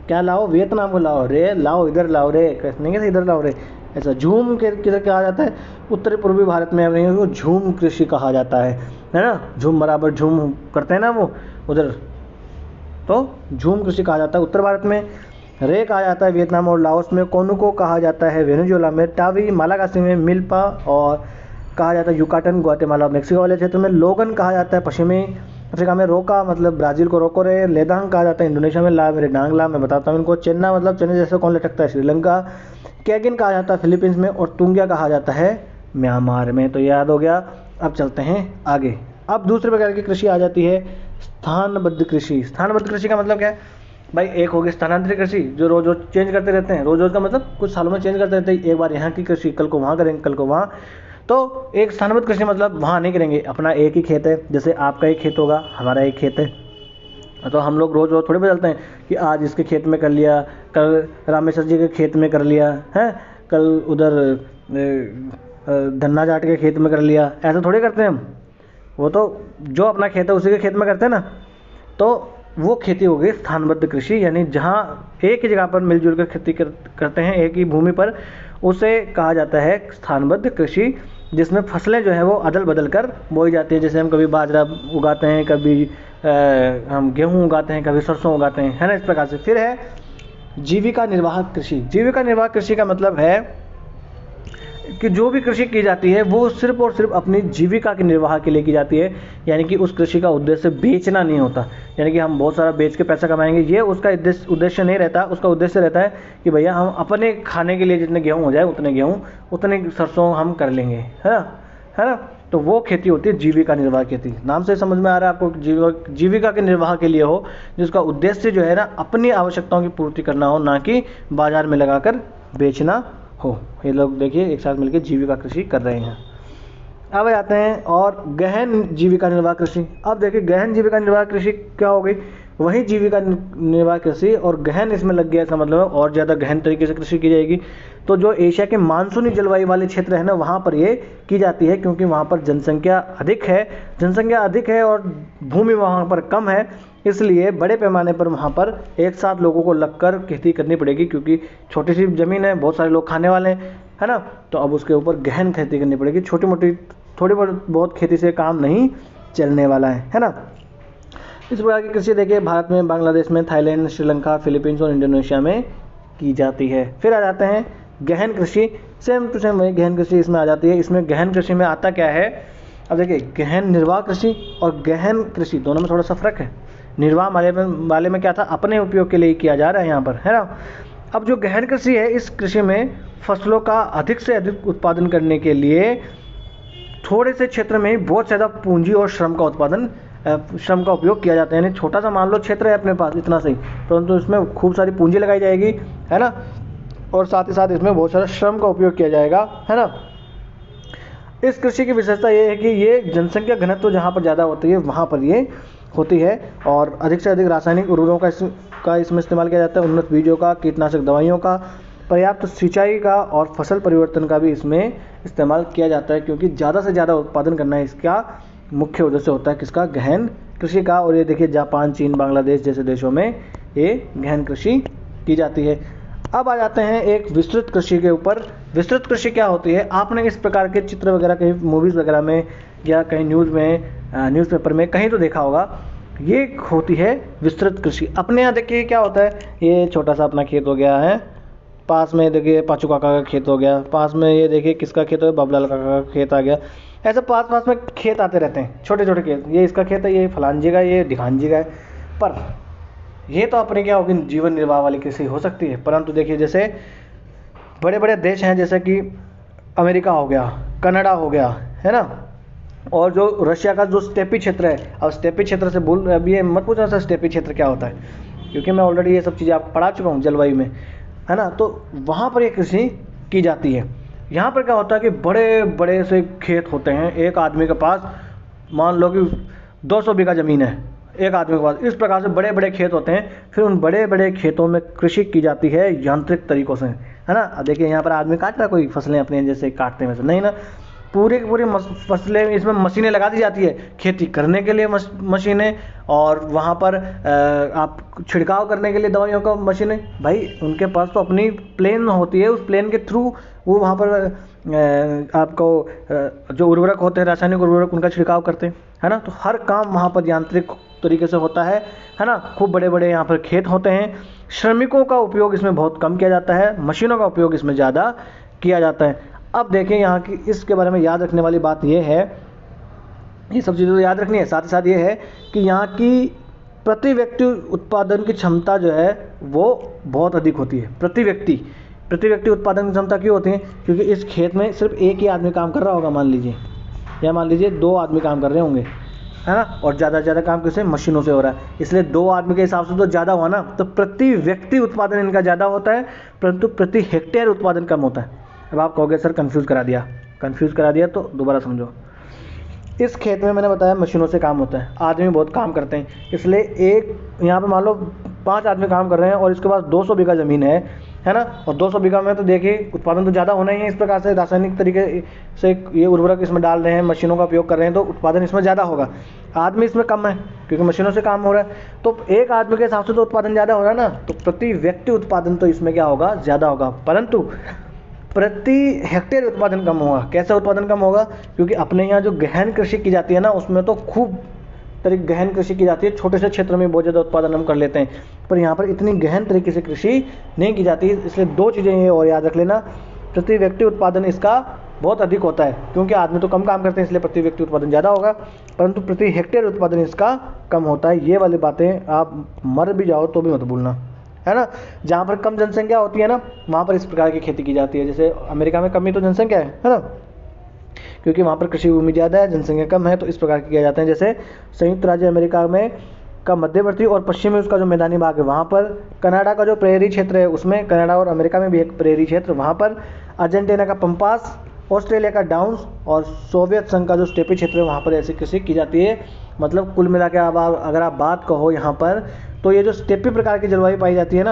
क्या लाओ? वियतनाम को लाओ, रे लाओ, इधर लाओ, रे नहीं कैसे इधर लाओ रे। ऐसा झूम के किधर कहा जाता है? उत्तरी पूर्वी भारत में वो झूम कृषि कहा जाता है ना। झूम बराबर झूम करते हैं ना वो उधर, तो झूम कृषि कहा जाता है उत्तर भारत में। रे कहा जाता है वियतनाम और लाओस में। कोनुको कहा जाता है वेनेजुएला में। टावी मालागासी में। मिल्पा और कहा जाता है यूकाटन, ग्वाटेमाला, मेक्सिको वाले क्षेत्र में। लोगन कहा जाता है पश्चिमी अफ्रीका में। रोका मतलब ब्राज़ील को रोको रे। लेदांग कहा जाता है इंडोनेशिया में। ला मेरे डांग ला मैं बताता हूँ इनको। चेन्ना मतलब चने जैसे कौन लटकता है? श्रीलंका। कैगिन कहा जाता है फिलीपींस में। और तुंगिया कहा जाता है म्यांमार में। तो याद हो गया। अब चलते हैं आगे। अब दूसरे प्रकार की कृषि आ जाती है स्थानबद्ध कृषि। स्थानबद्ध कृषि का मतलब क्या है भाई? एक होगी स्थानांतरित कृषि जो रोज रोज चेंज करते रहते हैं। रोज रोज का मतलब कुछ सालों में चेंज करते रहते हैं। एक बार यहाँ की कृषि, कल को वहाँ करेंगे, कल को वहाँ। तो एक स्थानबद्ध कृषि मतलब वहाँ नहीं करेंगे, अपना एक ही खेत है। जैसे आपका एक खेत होगा, हमारा एक खेत है, तो हम लोग रोज रोज थोड़े बदलते हैं कि आज इसके खेत में कर लिया, कल रामेश्वर जी के खेत में कर लिया है, कल उधर धन्ना जाट के खेत में कर लिया। ऐसा थोड़े करते हैं हम। वो तो जो अपना खेत है उसी के खेत में करते हैं ना। तो वो खेती हो गई स्थानबद्ध कृषि, यानी जहाँ एक ही जगह पर मिलजुल कर खेती करते हैं एक ही भूमि पर, उसे कहा जाता है स्थानबद्ध कृषि। जिसमें फसलें जो है वो अदल बदल कर बोई जाती है। जैसे हम कभी बाजरा उगाते हैं, कभी हम गेहूँ उगाते हैं, कभी सरसों उगाते हैं, है ना, इस प्रकार से। फिर है जीविका निर्वाह कृषि। जीविका निर्वाह कृषि का मतलब है कि जो भी कृषि की जाती है वो सिर्फ और सिर्फ अपनी जीविका के निर्वाह के लिए की जाती है। यानी कि उस कृषि का उद्देश्य बेचना नहीं होता, यानी कि हम बहुत सारा बेच के पैसा कमाएंगे, ये उसका उद्देश्य नहीं रहता। उसका उद्देश्य रहता है कि भैया हम अपने खाने के लिए जितने गेहूँ हो जाए उतने गेहूँ, उतने सरसों हम कर लेंगे, है ना। तो वो खेती होती है जीविका निर्वाह खेती। नाम से समझ में आ रहा है आपको, जीविका के निर्वाह के लिए हो, जिसका उद्देश्य जो है ना अपनी आवश्यकताओं की पूर्ति करना हो, ना कि बाजार में लगाकर बेचना हो। ये लोग देखिए एक साथ मिलकर जीविका कृषि कर रहे हैं। अब आते हैं और गहन जीविका निर्वाह कृषि। अब देखिए गहन जीविका निर्वाह कृषि क्या हो गई, वही जीविका निर्वाह कृषि और गहन इसमें लग गया, इसका मतलब है और ज़्यादा गहन तरीके से कृषि की जाएगी। तो जो एशिया के मानसूनी जलवायु वाले क्षेत्र है ना, वहाँ पर ये की जाती है, क्योंकि वहाँ पर जनसंख्या अधिक है और भूमि वहाँ पर कम है, इसलिए बड़े पैमाने पर वहाँ पर एक साथ लोगों को लगकर खेती करनी पड़ेगी, क्योंकि छोटी सी ज़मीन है, बहुत सारे लोग खाने वाले हैं, है ना। तो अब उसके ऊपर गहन खेती करनी पड़ेगी, छोटी मोटी थोड़ी बहुत खेती से काम नहीं चलने वाला है ना। इस प्रकार की कृषि देखिए भारत में, बांग्लादेश में, थाईलैंड, श्रीलंका, फिलीपींस और इंडोनेशिया में की जाती है। फिर आ जाते हैं गहन कृषि, सेम टू सेम वही गहन कृषि इसमें आ जाती है। इसमें गहन कृषि में आता क्या है, अब देखिए गहन निर्वाह कृषि और गहन कृषि दोनों में थोड़ा सा फर्क है। निर्वाह वाले में क्या था, अपने उपयोग के लिए किया जा रहा है यहाँ पर, है ना। अब जो गहन कृषि है, इस कृषि में फसलों का अधिक से अधिक उत्पादन करने के लिए थोड़े से क्षेत्र में ही बहुत ज़्यादा पूंजी और श्रम का उपयोग किया जाता है। यानी छोटा सा मान लो क्षेत्र है अपने पास, इतना सही, परंतु इसमें खूब सारी पूंजी लगाई जाएगी, है ना, और साथ ही साथ इसमें बहुत सारा श्रम का उपयोग किया जाएगा, है ना। इस कृषि की विशेषता ये है कि ये जनसंख्या घनत्व जहाँ पर ज़्यादा होती है वहाँ पर ये होती है, और अधिक से अधिक रासायनिक उर्वरकों का इसमें इस्तेमाल किया जाता है, उन्नत बीजों का, कीटनाशक दवाइयों का, पर्याप्त सिंचाई का और फसल परिवर्तन का भी इसमें इस्तेमाल किया जाता है, क्योंकि ज़्यादा से ज़्यादा उत्पादन करना इसका मुख्य उद्देश्य होता है, किसका, गहन कृषि का। और ये देखिए जापान, चीन, बांग्लादेश जैसे देशों में ये गहन कृषि की जाती है। अब आ जाते हैं एक विस्तृत कृषि के ऊपर। विस्तृत कृषि क्या होती है, आपने इस प्रकार के चित्र वगैरह कहीं मूवीज़ वगैरह में या कहीं न्यूज़पेपर में कहीं तो देखा होगा। ये होती है विस्तृत कृषि। अपने यहाँ देखिए क्या होता है, ये छोटा सा अपना खेत हो गया है, पास में देखिए पाचू काका का खेत हो गया, पास में ये देखिए किसका खेत हो, बाबूलाल काका का खेत आ गया। ऐसे पास में खेत आते रहते हैं, छोटे छोटे खेत, ये इसका खेत है, ये फलान जी का, ये ढिकान जी का है। पर ये तो अपने क्या होगी, जीवन निर्वाह वाली कृषि हो सकती है। परंतु देखिए जैसे बड़े बड़े देश हैं, जैसे कि अमेरिका हो गया, कनाडा हो गया, है ना, और जो रशिया का जो स्टेपी क्षेत्र है, अब स्टेपी क्षेत्र से अब ये मत पूछना सर स्टेपी क्षेत्र क्या होता है, क्योंकि मैं ऑलरेडी ये सब चीज़ें आपको पढ़ा चुका हूँ जलवायु में, है ना। तो वहाँ पर ये कृषि की जाती है। यहाँ पर क्या होता है कि बड़े बड़े से खेत होते हैं, एक आदमी के पास मान लो कि 200 बीघा ज़मीन है एक आदमी के पास, इस प्रकार से बड़े बड़े खेत होते हैं। फिर उन बड़े बड़े खेतों में कृषि की जाती है यांत्रिक तरीक़ों से, है ना। देखिए यहाँ पर आदमी काट रहा है, कोई फसलें अपने जैसे काटते हैं वैसे नहीं ना, पूरी की पूरी फसलें, इसमें मशीनें लगा दी जाती है खेती करने के लिए, मशीनें, और वहाँ पर आप छिड़काव करने के लिए दवाइयों का मशीनें। भाई उनके पास तो अपनी प्लेन होती है, उस प्लेन के थ्रू वो वहाँ पर आपको जो उर्वरक होते हैं, रासायनिक उर्वरक, उनका छिड़काव करते हैं, है ना। तो हर काम वहाँ पर यांत्रिक तरीके से होता है ना। खूब बड़े बड़े यहाँ पर खेत होते हैं। श्रमिकों का उपयोग इसमें बहुत कम किया जाता है, मशीनों का उपयोग इसमें ज़्यादा किया जाता है। अब देखें यहाँ की इसके बारे में याद रखने वाली बात यह है, ये सब चीज़ें तो याद रखनी है, साथ ही साथ ये है कि यहाँ की प्रति व्यक्ति उत्पादन की क्षमता जो है वो बहुत अधिक होती है। प्रति व्यक्ति उत्पादन की क्षमता क्यों होती है, क्योंकि इस खेत में सिर्फ एक ही आदमी काम कर रहा होगा मान लीजिए, या मान लीजिए 2 आदमी काम कर रहे होंगे, है ना, और ज़्यादा से ज़्यादा काम किससे, मशीनों से हो रहा है, इसलिए 2 आदमी के हिसाब से तो ज़्यादा हुआ ना। तो प्रति व्यक्ति उत्पादन इनका ज़्यादा होता है, परंतु प्रति हेक्टेयर उत्पादन कम होता है। अब आप कहोगे सर कन्फ्यूज़ करा दिया, तो दोबारा समझो। इस खेत में मैंने बताया मशीनों से काम होता है, आदमी बहुत काम करते हैं, इसलिए एक यहाँ पे मान लो 5 आदमी काम कर रहे हैं और इसके पास 200 बीघा ज़मीन है ना, और 200 बीघा में तो देखिए उत्पादन तो ज़्यादा होना ही है। इस प्रकार से रासायनिक तरीके से ये उर्वरक इसमें डाल रहे हैं, मशीनों का उपयोग कर रहे हैं, तो उत्पादन इसमें ज़्यादा होगा। आदमी इसमें कम है क्योंकि मशीनों से काम हो रहा है, तो एक आदमी के हिसाब से तो उत्पादन ज़्यादा हो रहा है ना, तो प्रति व्यक्ति उत्पादन तो इसमें क्या होगा, ज़्यादा होगा, परंतु प्रति हेक्टेयर उत्पादन कम होगा। कैसे उत्पादन कम होगा, क्योंकि अपने यहाँ जो गहन कृषि की जाती है ना, उसमें तो खूब गहन कृषि की जाती है, छोटे से क्षेत्र में बहुत ज़्यादा उत्पादन हम कर लेते हैं, पर यहाँ पर इतनी गहन तरीके से कृषि नहीं की जाती। इसलिए 2 चीज़ें ये और याद रख लेना, प्रति व्यक्ति उत्पादन इसका बहुत अधिक होता है, क्योंकि आदमी तो कम काम करते हैं इसलिए प्रति व्यक्ति उत्पादन ज़्यादा होगा, परंतु प्रति हेक्टेयर उत्पादन इसका कम होता है। ये वाली बातें आप मर भी जाओ तो भी मत भूलना, है ना। जहाँ पर कम जनसंख्या होती है ना, वहाँ पर इस प्रकार की खेती की जाती है। जैसे अमेरिका में कम ही तो जनसंख्या है ना, क्योंकि वहाँ पर कृषि भूमि ज़्यादा है, जनसंख्या कम है, तो इस प्रकार के किया जाते हैं। जैसे संयुक्त राज्य अमेरिका में का मध्यवर्ती और पश्चिम में उसका जो मैदानी भाग है वहाँ पर, कनाडा का जो प्रेरी क्षेत्र है उसमें, कनाडा और अमेरिका में भी एक प्रेरी क्षेत्र, वहाँ पर अर्जेंटीना का पंपास ऑस्ट्रेलिया का डाउन्स और सोवियत संघ का जो स्टेपी क्षेत्र है वहाँ पर ऐसी कृषि की जाती है। मतलब कुल मिला के अब अगर आप बात कहो यहाँ पर, तो ये जो स्टेपी प्रकार की जलवायु पाई जाती है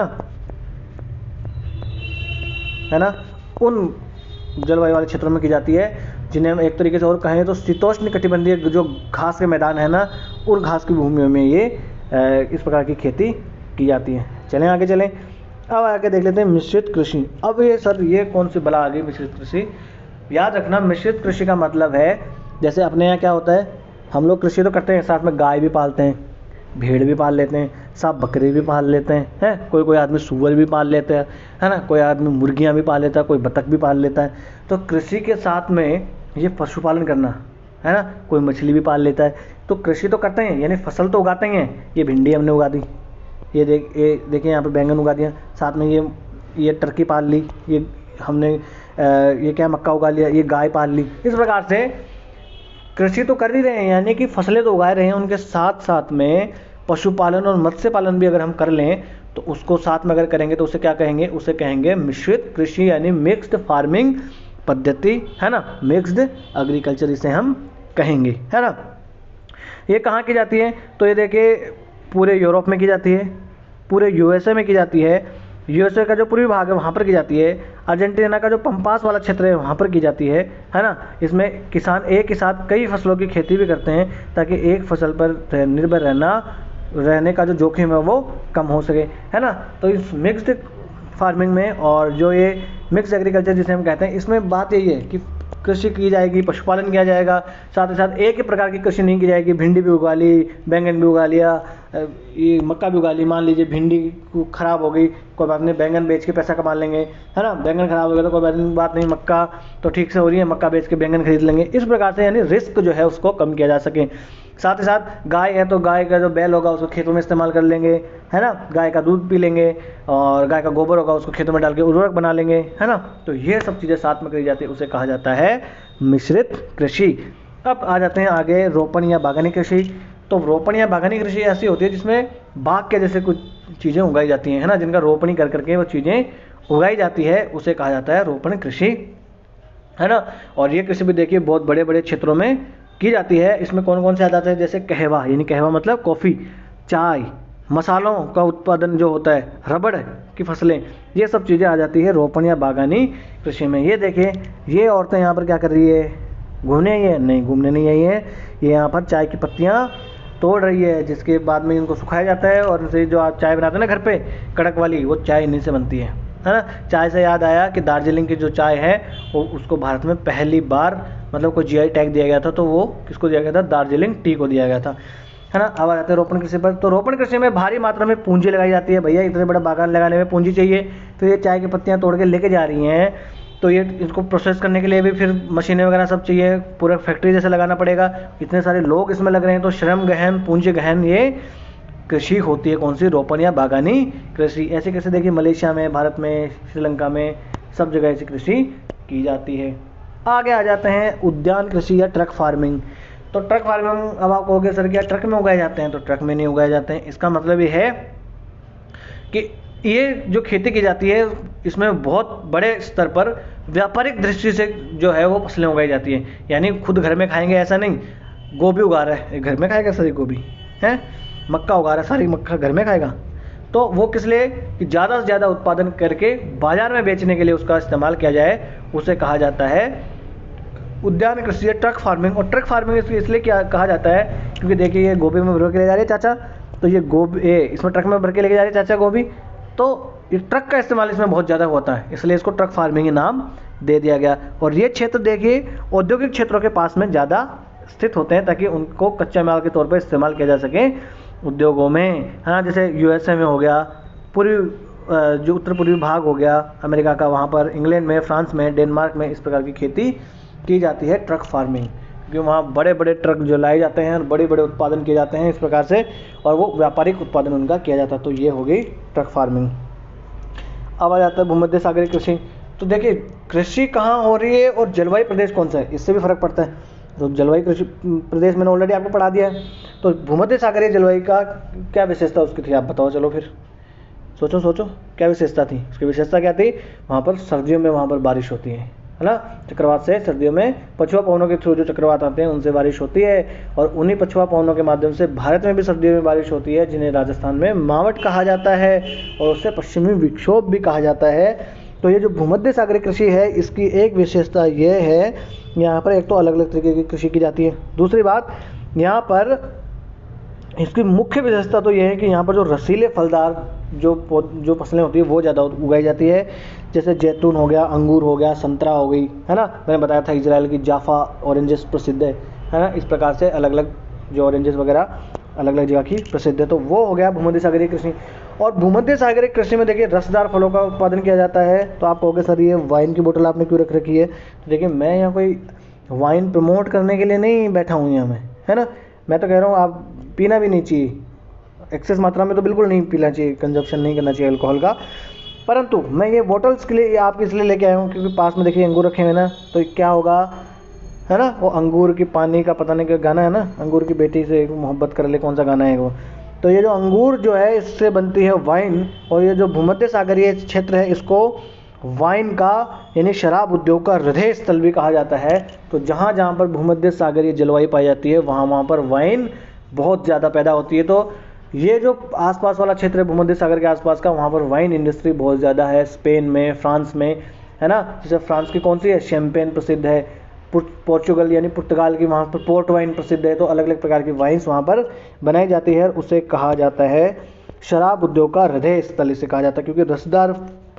ना, उन जलवायु वाले क्षेत्रों में की जाती है, जिन्हें हम एक तरीके से और कहें तो शीतोष्ण कटिबंधीय जो घास के मैदान है ना, उन घास की भूमियों में ये इस प्रकार की खेती की जाती है। चलें आगे चलें, अब आगे देख लेते हैं मिश्रित कृषि। अब ये सर ये कौन सी बला आ गई मिश्रित कृषि? याद रखना, मिश्रित कृषि का मतलब है, जैसे अपने यहाँ क्या होता है, हम लोग कृषि तो करते हैं, साथ में गाय भी पालते हैं, भेड़ भी पाल लेते हैं, साथ बकरी भी पाल लेते हैं, कोई आदमी सूअर भी पाल लेता है ना, कोई आदमी मुर्गियाँ भी पाल लेता है, कोई बतख भी पाल लेता है। तो कृषि के साथ में ये पशुपालन करना है ना, कोई मछली भी पाल लेता है। तो कृषि तो करते हैं, यानी फसल तो उगाते हैं। ये भिंडी हमने उगा दी, ये देखिए यहाँ पे बैंगन उगा दिया, साथ में ये टर्की पाल ली, ये हमने ये क्या मक्का उगा लिया, ये गाय पाल ली। इस प्रकार से कृषि तो कर ही रहे हैं, यानी कि फसलें तो उगा रहे हैं, उनके साथ साथ में पशुपालन और मत्स्य पालन भी अगर हम कर लें तो उसको साथ में अगर करेंगे तो उसे क्या कहेंगे? उसे कहेंगे मिश्रित कृषि, यानी मिक्स्ड फार्मिंग पद्धति, है ना, मिक्स्ड एग्रीकल्चर इसे हम कहेंगे, है ना। ये कहाँ की जाती है? तो ये देखिए पूरे यूरोप में की जाती है, पूरे यूएसए में की जाती है, यूएसए का जो पूर्वी भाग है वहाँ पर की जाती है, अर्जेंटीना का जो पंपास वाला क्षेत्र है वहाँ पर की जाती है ना। इसमें किसान एक ही साथ कई फसलों की खेती भी करते हैं ताकि एक फसल पर निर्भर रहने का जो जोखिम है वो कम हो सके, है ना। तो इस मिक्स्ड फार्मिंग में और जो ये मिक्स एग्रीकल्चर जिसे हम कहते हैं, इसमें बात यही है कि कृषि की जाएगी, पशुपालन किया जाएगा, साथ ही साथ एक ही प्रकार की कृषि नहीं की जाएगी। भिंडी भी उगा ली, बैंगन भी उगा लिया, ये मक्का भी उगा ली। मान लीजिए भिंडी खराब हो गई, कोई बात नहीं, बैंगन बेच के पैसा कमा लेंगे, है ना। बैंगन खराब हो गया तो कोई बात नहीं, मक्का तो ठीक से हो रही है, मक्का बेच के बैंगन खरीद लेंगे। इस प्रकार से यानी रिस्क जो है उसको कम किया जा सके। साथ ही साथ गाय है तो गाय का जो बैल होगा उसको खेतों में इस्तेमाल कर लेंगे, है ना। गाय का दूध पी लेंगे और गाय का गोबर होगा उसको खेतों में डाल के उर्वरक बना लेंगे, है ना। तो ये सब चीज़ें साथ में करी जाती है, उसे कहा जाता है मिश्रित कृषि। अब आ जाते हैं आगे रोपण या बागवानी कृषि। तो रोपण या बागवानी कृषि ऐसी होती है जिसमें बाग के जैसे कुछ चीज़ें उगाई जाती हैं, है ना, जिनका रोपणी कर करके वो चीज़ें उगाई जाती है, उसे कहा जाता है रोपण कृषि, है ना। और ये कृषि भी देखिए बहुत बड़े बड़े क्षेत्रों में की जाती है। इसमें कौन कौन से आ जाते हैं? जैसे कहवा, यानी कहवा मतलब कॉफ़ी, चाय, मसालों का उत्पादन जो होता है, रबड़ की फसलें, ये सब चीज़ें आ जाती है रोपण या बागवानी कृषि में। ये देखिए ये औरतें यहाँ पर क्या कर रही है? घूमने आई है? नहीं, घूमने नहीं आई है, ये यहाँ पर चाय की पत्तियाँ तोड़ रही है, जिसके बाद में इनको सुखाया जाता है और इनसे जो आप चाय बनाते हैं ना घर पे कड़क वाली, वो चाय इन्हीं से बनती है ना। चाय से याद आया कि दार्जिलिंग की जो चाय है वो उसको भारत में पहली बार मतलब कोई जीआई टैग दिया गया था, तो वो किसको दिया गया था? दार्जिलिंग टी को दिया गया था, है ना। अब आ जाते हैं रोपण कृषि पर। तो रोपण कृषि में भारी मात्रा में पूंजी लगाई जाती है। भैया इतने बड़ा बागान लगाने में पूंजी चाहिए, तो ये चाय की पत्तियाँ तोड़ के लेके जा रही हैं, तो ये इसको प्रोसेस करने के लिए भी फिर मशीनें वगैरह सब चाहिए, पूरा फैक्ट्री जैसे लगाना पड़ेगा, इतने सारे लोग इसमें लग रहे हैं, तो श्रम गहन, पूंजी गहन ये कृषि होती है। कौन सी? रोपण या बागानी कृषि। ऐसी कृषि देखिए मलेशिया में, भारत में, श्रीलंका में, सब जगह ऐसी कृषि की जाती है। आगे आ जाते हैं उद्यान कृषि या ट्रक फार्मिंग। तो ट्रक फार्मिंग, अब आप कहोगे सर क्या ट्रक में उगाए जाते हैं? तो ट्रक में नहीं उगाए जाते हैं। इसका मतलब ये है कि ये जो खेती की जाती है इसमें बहुत बड़े स्तर पर व्यापारिक दृष्टि से जो है वो फसलें उगाई जाती हैं, यानी खुद घर में खाएंगे ऐसा नहीं। गोभी उगा रहा है, घर में खाएगा सारी गोभी, है। मक्का उगा रहा है, सारी मक्का घर में खाएगा। तो वो किस लिए? कि ज़्यादा से ज़्यादा उत्पादन करके बाजार में बेचने के लिए उसका इस्तेमाल किया जाए, उसे कहा जाता है उद्यान कृषि या ट्रक फार्मिंग। और ट्रक फार्मिंग इसलिए क्या कहा जाता है? क्योंकि देखिए ये गोभी में भर के ले जा रही है चाचा, तो ये गोभी इसमें ट्रक में भर के लेके जा रही है चाचा गोभी, तो ये ट्रक का इस्तेमाल इसमें बहुत ज़्यादा होता है, इसलिए इसको ट्रक फार्मिंग नाम दे दिया गया। और ये क्षेत्र देखिए औद्योगिक क्षेत्रों के पास में ज़्यादा स्थित होते हैं ताकि उनको कच्चे माल के तौर पर इस्तेमाल किया जा सके उद्योगों में, हाँ। जैसे यूएसए में हो गया, पूर्वी जो उत्तर पूर्वी भाग हो गया अमेरिका का, वहाँ पर इंग्लैंड में, फ्रांस में, डेनमार्क में इस प्रकार की खेती की जाती है ट्रक फार्मिंग, क्योंकि वहाँ बड़े बड़े ट्रक जो लाए जाते हैं और बड़े बड़े उत्पादन किए जाते हैं इस प्रकार से, और वो व्यापारिक उत्पादन उनका किया जाता है। तो ये हो गई ट्रक फार्मिंग। अब आ जाता है भूमध्य सागरीय कृषि। तो देखिए कृषि कहाँ हो रही है और जलवायु प्रदेश कौन सा है, इससे भी फर्क पड़ता है। तो जलवायु कृषि प्रदेश मैंने ऑलरेडी आपको पढ़ा दिया है। तो भूमध्य सागरीय जलवायु का क्या विशेषता उसकी थी, आप बताओ। चलो फिर सोचो क्या विशेषता थी उसकी? विशेषता क्या थी? वहाँ पर सर्दियों में वहाँ पर बारिश होती है, है ना। चक्रवात से सर्दियों में पछुआ पवनों के थ्रू जो चक्रवात आते हैं उनसे बारिश होती है, और उन्हीं पछुआ पवनों के माध्यम से भारत में भी सर्दियों में बारिश होती है, जिन्हें राजस्थान में मावट कहा जाता है और उसे पश्चिमी विक्षोभ भी कहा जाता है। तो ये जो भूमध्य सागरीय कृषि है, इसकी एक विशेषता ये है, यहाँ पर एक तो अलग अलग तरीके की कृषि की जाती है। दूसरी बात, यहाँ पर इसकी मुख्य विशेषता तो यह है कि यहाँ पर जो रसीले फलदार जो फसलें होती है वो ज़्यादा उगाई जाती है, जैसे जैतून हो गया, अंगूर हो गया, संतरा हो गई, है ना। मैंने बताया था इजराइल की जाफा ऑरेंजेस प्रसिद्ध है ना। इस प्रकार से अलग अलग जो ऑरेंजेस वगैरह अलग अलग जगह की प्रसिद्ध है। तो वो हो गया भूमध्य सागरीय कृषि। और भूमध्य सागरीय कृषि में देखिए रसदार फलों का उत्पादन किया जाता है। तो आप कहोगे सर ये वाइन की बोतल आपने क्यों रख रखी है? तो देखिए मैं यहाँ कोई वाइन प्रमोट करने के लिए नहीं बैठा हूँ यहाँ में, है ना। मैं तो कह रहा हूँ आप पीना भी नहीं चाहिए, एक्सेस मात्रा में तो बिल्कुल नहीं पीना चाहिए, कंजप्शन नहीं करना चाहिए अल्कोहल का। परंतु मैं ये बोटल्स के लिए आपके इसलिए लेके आया हूँ क्योंकि पास में देखिए अंगूर रखे हुए ना, तो क्या होगा, है ना, वो अंगूर की पानी का पता नहीं क्या गाना है ना, अंगूर की बेटी से मोहब्बत कर ले, कौन सा गाना है वो। तो ये जो अंगूर जो है इससे बनती है वाइन, और ये जो भूमध्य सागरीय क्षेत्र है इसको वाइन का यानी शराब उद्योग का हृदय स्थल भी कहा जाता है। तो जहाँ जहाँ पर भूमध्य सागरीय जलवायु पाई जाती है वहाँ वहाँ पर वाइन बहुत ज़्यादा पैदा होती है। तो ये जो आसपास वाला क्षेत्र है भूमध्य सागर के आसपास का, वहाँ पर वाइन इंडस्ट्री बहुत ज़्यादा है। स्पेन में, फ्रांस में, है ना। जैसे फ्रांस की कौन सी है, शैंपेन प्रसिद्ध है। पोर्चुगल यानी पुर्तगाल की वहाँ पर पोर्ट वाइन प्रसिद्ध है। तो अलग अलग प्रकार की वाइन्स वहाँ पर बनाई जाती है, उसे कहा जाता है शराब उद्योग का हृदय स्थल, इसे कहा जाता है, क्योंकि रसदार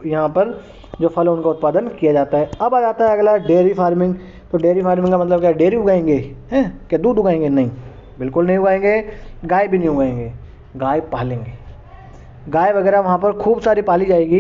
यहाँ पर जो फल है उनका उत्पादन किया जाता है। अब आ जाता है अगला डेयरी फार्मिंग। तो डेयरी फार्मिंग का मतलब क्या है? डेयरी उगाएंगे हैं क्या? दूध उगाएंगे? नहीं, बिल्कुल नहीं उगाएंगे। गाय भी नहीं उगाएंगे, गाय पालेंगे। गाय वगैरह वहाँ पर खूब सारी पाली जाएगी,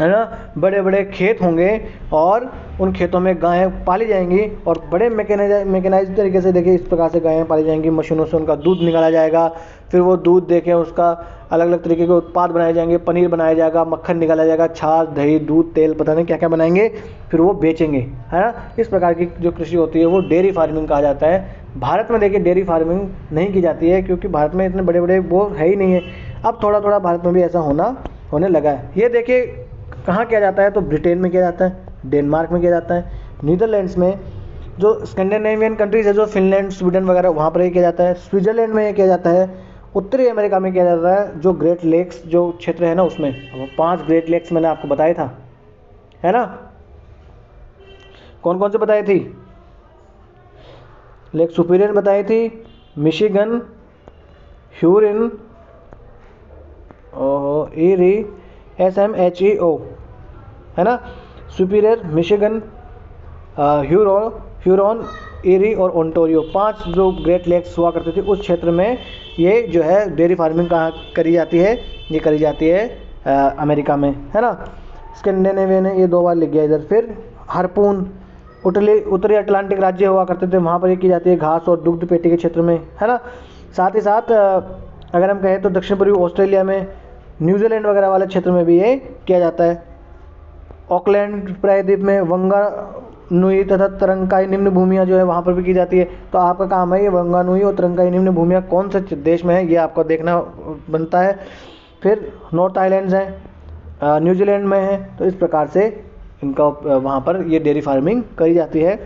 है ना। बड़े बड़े खेत होंगे और उन खेतों में गायें पाली जाएंगी और बड़े मैकेनाइज तरीके से देखिए इस प्रकार से गायें पाली जाएंगी। मशीनों से उनका दूध निकाला जाएगा, फिर वो दूध देके उसका अलग अलग तरीके के उत्पाद बनाए जाएंगे, पनीर बनाया जाएगा, मक्खन निकाला जाएगा, छाछ, दही, दूध, तेल, पता नहीं क्या क्या बनाएंगे, फिर वो बेचेंगे, है ना। इस प्रकार की जो कृषि होती है वो डेयरी फार्मिंग कहा जाता है। भारत में देखिए डेयरी फार्मिंग नहीं की जाती है क्योंकि भारत में इतने बड़े बड़े वो है ही नहीं है। अब थोड़ा थोड़ा भारत में भी ऐसा होने लगा है। ये देखिए कहाँ किया जाता है, तो ब्रिटेन में किया जाता है, डेनमार्क में किया जाता है, नीदरलैंड्स में, जो स्कैंडिनेवियन कंट्रीज है, जो फिनलैंड, स्वीडन वगैरह, वहाँ पर ये किया जाता है। स्विट्जरलैंड में ये किया जाता है। उत्तरी अमेरिका में किया जाता है, जो ग्रेट लेक्स जो क्षेत्र है ना उसमें। वो 5 ग्रेट लेक्स मैंने आपको बताया था, है ना। कौन कौन से बताई थी? लेक सुपीरियर बताई थी, मिशिगन, ह्यूरिन, ईरी, SMHEO, है ना। सुपीरियर, मिशिगन, ह्यूरॉन, ईरी और ओंटारियो, 5 जो ग्रेट लेक्स हुआ करते थे उस क्षेत्र में ये जो है डेयरी फार्मिंग कहाँ करी जाती है? ये करी जाती है अमेरिका में, है ना। स्कैंडिनेवियन ने ये 2 बार लिख गया इधर। फिर हार्पून, उत्तरी अटलांटिक राज्य हुआ करते थे, वहाँ पर ये की जाती है घास और दुग्ध पेटी के क्षेत्र में, है ना। साथ ही साथ अगर हम कहें तो दक्षिण पूर्वी ऑस्ट्रेलिया में, न्यूजीलैंड वगैरह वाले क्षेत्र में भी ये किया जाता है। ऑकलैंड प्रायद्वीप में वंगानुई तथा तरंगाई निम्न भूमियाँ जो है वहाँ पर भी की जाती है। तो आपका काम है ये वंगानुई और तरंगाई निम्न भूमियाँ कौन से देश में है ये आपको देखना बनता है। फिर नॉर्थ आइलैंड्स हैं, न्यूजीलैंड में है। तो इस प्रकार से इनका वहाँ पर ये डेयरी फार्मिंग करी जाती है।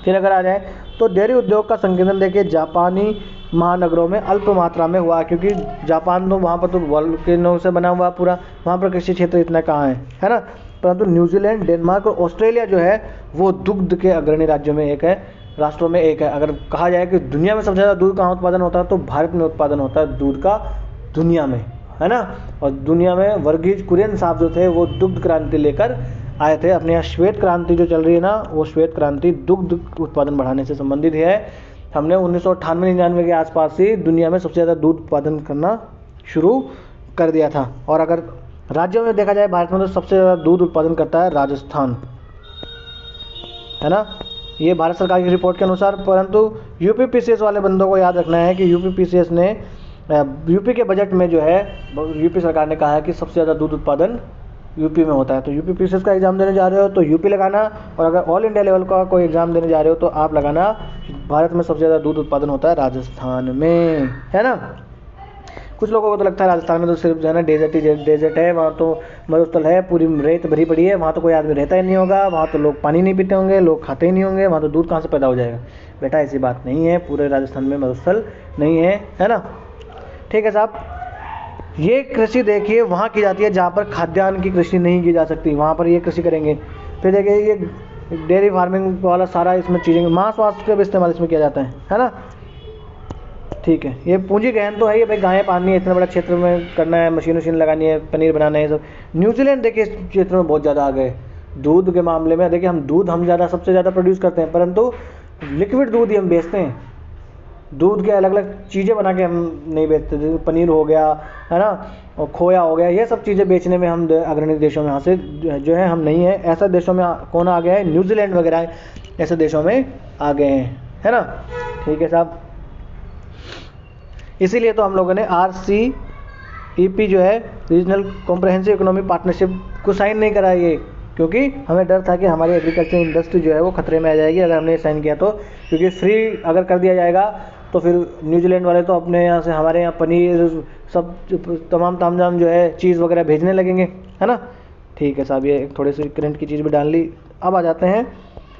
फिर अगर आ जाए तो डेयरी उद्योग का संकेंद्रण देखिए जापानी महानगरों में अल्प मात्रा में हुआ, क्योंकि जापान तो वहाँ पर तो वोल्केनो से बना हुआ पूरा, वहाँ पर कृषि क्षेत्र इतना कहाँ है ना। परंतु न्यूजीलैंड, डेनमार्क और ऑस्ट्रेलिया जो है वो दुग्ध के अग्रणी राज्यों में एक है, राष्ट्रों में एक है। अगर कहा जाए कि दुनिया में सबसे ज़्यादा दूध कहाँ उत्पादन होता है तो भारत में उत्पादन होता है दूध का, दुनिया में, है ना। और दुनिया में वर्गीज कुरियन साहब जो थे वो दुग्ध क्रांति लेकर आए थे। अपने यहाँ श्वेत क्रांति जो चल रही है ना, वो श्वेत क्रांति दुग्ध उत्पादन बढ़ाने से संबंधित है। हमने 1998-99 के आसपास से दुनिया में सबसे ज़्यादा दूध उत्पादन करना शुरू कर दिया था। और अगर राज्यों में देखा जाए भारत में तो सबसे ज़्यादा दूध उत्पादन करता है राजस्थान, है ना, ये भारत सरकार की रिपोर्ट के अनुसार। परंतु यूपीपीसीएस वाले बंदों को याद रखना है कि यूपीपीसीएस ने यूपी के बजट में जो है यूपी सरकार ने कहा है कि सबसे ज़्यादा दूध उत्पादन यूपी में होता है। तो यूपीपीसीएस का एग्ज़ाम देने जा रहे हो तो यूपी लगाना, और अगर ऑल इंडिया लेवल का कोई एग्ज़ाम देने जा रहे हो तो आप लगाना भारत में सबसे ज़्यादा दूध उत्पादन होता है राजस्थान में, है ना। कुछ लोगों को तो लगता है राजस्थान में तो सिर्फ जो है ना डेजर्ट है, वहाँ तो मरुस्थल है, पूरी रेत भरी पड़ी है, वहाँ तो कोई आदमी रहता ही नहीं होगा, वहाँ तो लोग पानी नहीं पीते होंगे, लोग खाते ही नहीं होंगे, वहाँ तो दूध कहाँ से पैदा हो जाएगा। बेटा ऐसी बात नहीं है, पूरे राजस्थान में मरुस्थल नहीं है ना। ठीक है साहब, ये कृषि देखिए वहाँ की जाती है जहाँ पर खाद्यान्न की कृषि नहीं की जा सकती, वहाँ पर ये कृषि करेंगे। फिर देखिए ये डेयरी फार्मिंग वाला सारा इसमें चीज़ें, मांस वास का भी इस्तेमाल इसमें किया जाता है ना। ठीक है, ये पूंजी गहन तो है ही भाई, गायें पालनी है, इतने बड़ा क्षेत्र में करना है, मशीन लगानी है, पनीर बनाना है सब। न्यूजीलैंड देखिए इस क्षेत्र में बहुत ज़्यादा आ गए दूध के मामले में। देखिए हम दूध सबसे ज़्यादा प्रोड्यूस करते हैं, परंतु लिक्विड दूध ही हम बेचते हैं, दूध के अलग अलग चीज़ें बना के हम नहीं बेचते। जैसे पनीर हो गया है ना, और खोया हो गया, ये सब चीज़ें बेचने में हम अग्रणी देशों में यहाँ से जो है हम नहीं है। ऐसा देशों में कौन आ गया है, न्यूजीलैंड वगैरह ऐसे देशों में आ गए हैं, है ना। ठीक है साहब, इसीलिए तो हम लोगों ने RCEP जो है रीजनल कॉम्प्रहेंसिव इकोनॉमिक पार्टनरशिप को साइन नहीं करा ये, क्योंकि हमें डर था कि हमारी एग्रीकल्चर इंडस्ट्री जो है वो खतरे में आ जाएगी अगर हमने साइन किया तो। क्योंकि फ्री अगर कर दिया जाएगा तो फिर न्यूजीलैंड वाले तो अपने यहाँ से हमारे यहाँ पनीर सब तमाम तामझाम जो है चीज़ वगैरह भेजने लगेंगे, है ना। ठीक है साहब, ये थोड़ी सी करंट की चीज़ भी डाल ली। अब आ जाते हैं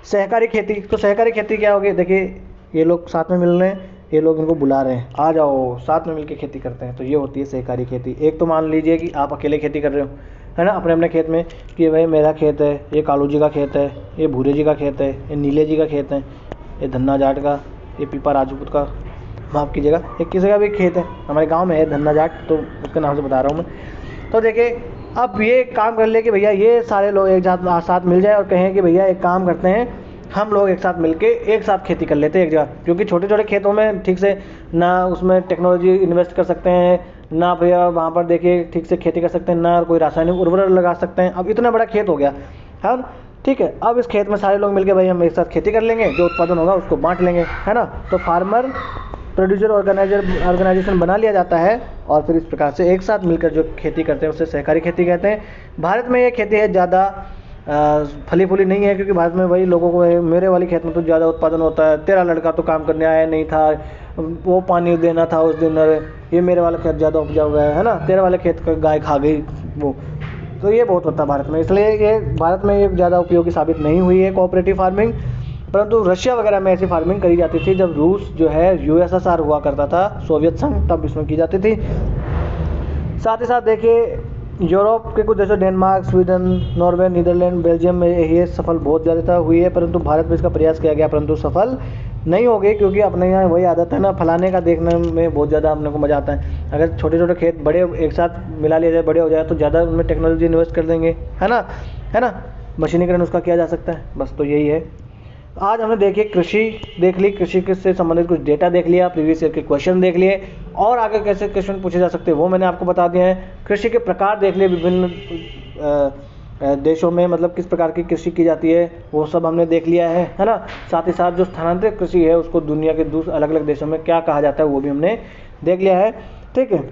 सहकारी खेती। तो सहकारी खेती क्या होगी, देखिए ये लोग साथ में मिल रहे हैं, ये लोग इनको बुला रहे हैं, आ जाओ साथ में मिलकर खेती करते हैं, तो ये होती है सहकारी खेती। एक तो मान लीजिए कि आप अकेले खेती कर रहे हो, है ना, अपने अपने खेत में, कि भाई मेरा खेत है, ये कालू जी का खेत है, ये भूरे जी का खेत है, ये नीले जी का खेत है, ये धन्ना जाट का, ये पीपा राजपूत का, माफ़ कीजिएगा, ये किसी का भी खेत है, हमारे गांव में है धन्ना जाट, तो उसके नाम से बता रहा हूँ मैं। तो देखिए अब ये काम कर ले कि भैया ये सारे लोग एक साथ मिल जाए और कहें कि भैया एक काम करते हैं, हम लोग एक साथ मिलके एक साथ खेती कर लेते हैं एक जगह। क्योंकि छोटे छोटे खेतों में ठीक से ना उसमें टेक्नोलॉजी इन्वेस्ट कर सकते हैं, ना भैया वहाँ पर देखिए ठीक से खेती कर सकते हैं, ना कोई रासायनिक उर्वरक लगा सकते हैं। अब इतना बड़ा खेत हो गया है ना, ठीक है, अब इस खेत में सारे लोग मिलके भाई हम एक साथ खेती कर लेंगे, जो उत्पादन होगा उसको बांट लेंगे, है ना। तो फार्मर प्रोड्यूसर ऑर्गेनाइजेशन बना लिया जाता है और फिर इस प्रकार से एक साथ मिलकर जो खेती करते हैं उसे सहकारी खेती कहते हैं। भारत में ये खेती है ज़्यादा फली फूली नहीं है, क्योंकि भारत में वही लोगों को, मेरे वाली खेत में तो ज़्यादा उत्पादन होता है, तेरा लड़का तो काम करने आया नहीं था, वो पानी देना था उस दिन, अरे ये मेरे वाला खेत ज़्यादा उपजाऊ गया है ना, तेरे वाले खेत का गाय खा गई वो। तो ये बहुत होता है भारत में, इसलिए ये भारत में ये ज़्यादा उपयोगी साबित नहीं हुई है कोऑपरेटिव फार्मिंग। परंतु रशिया वगैरह में ऐसी फार्मिंग करी जाती थी जब रूस जो है USSR हुआ करता था, सोवियत संघ, तब इसमें की जाती थी। साथ ही साथ देखिए यूरोप के कुछ देशों Denmark, Sweden, Norway, Netherlands, Belgium में ये सफल बहुत ज़्यादा हुई है, परंतु भारत में इसका प्रयास किया गया परंतु सफल नहीं हो गई। क्योंकि अपने यहाँ वही आदत है ना, फलाने का देखने में बहुत ज़्यादा अपने को मज़ा आता है। अगर छोटे छोटे खेत बड़े एक साथ मिला लिया जाए, बड़े हो जाए, तो ज़्यादा उनमें टेक्नोलॉजी इन्वेस्ट कर देंगे, है ना, मशीनीकरण उसका किया जा सकता है। बस तो यही है। आज हमने देखिए कृषि देख ली, कृषि से संबंधित कुछ डेटा देख लिया, प्रीवियस ईयर के क्वेश्चन देख लिए, और आगे कैसे क्वेश्चन पूछे जा सकते हैं वो मैंने आपको बता दिया है। कृषि के प्रकार देख लिए, विभिन्न देशों में मतलब किस प्रकार की कृषि की जाती है वो सब हमने देख लिया है ना। साथ ही साथ जो स्थानांतरित कृषि है उसको दुनिया के अलग अलग देशों में क्या कहा जाता है वो भी हमने देख लिया है। ठीक है,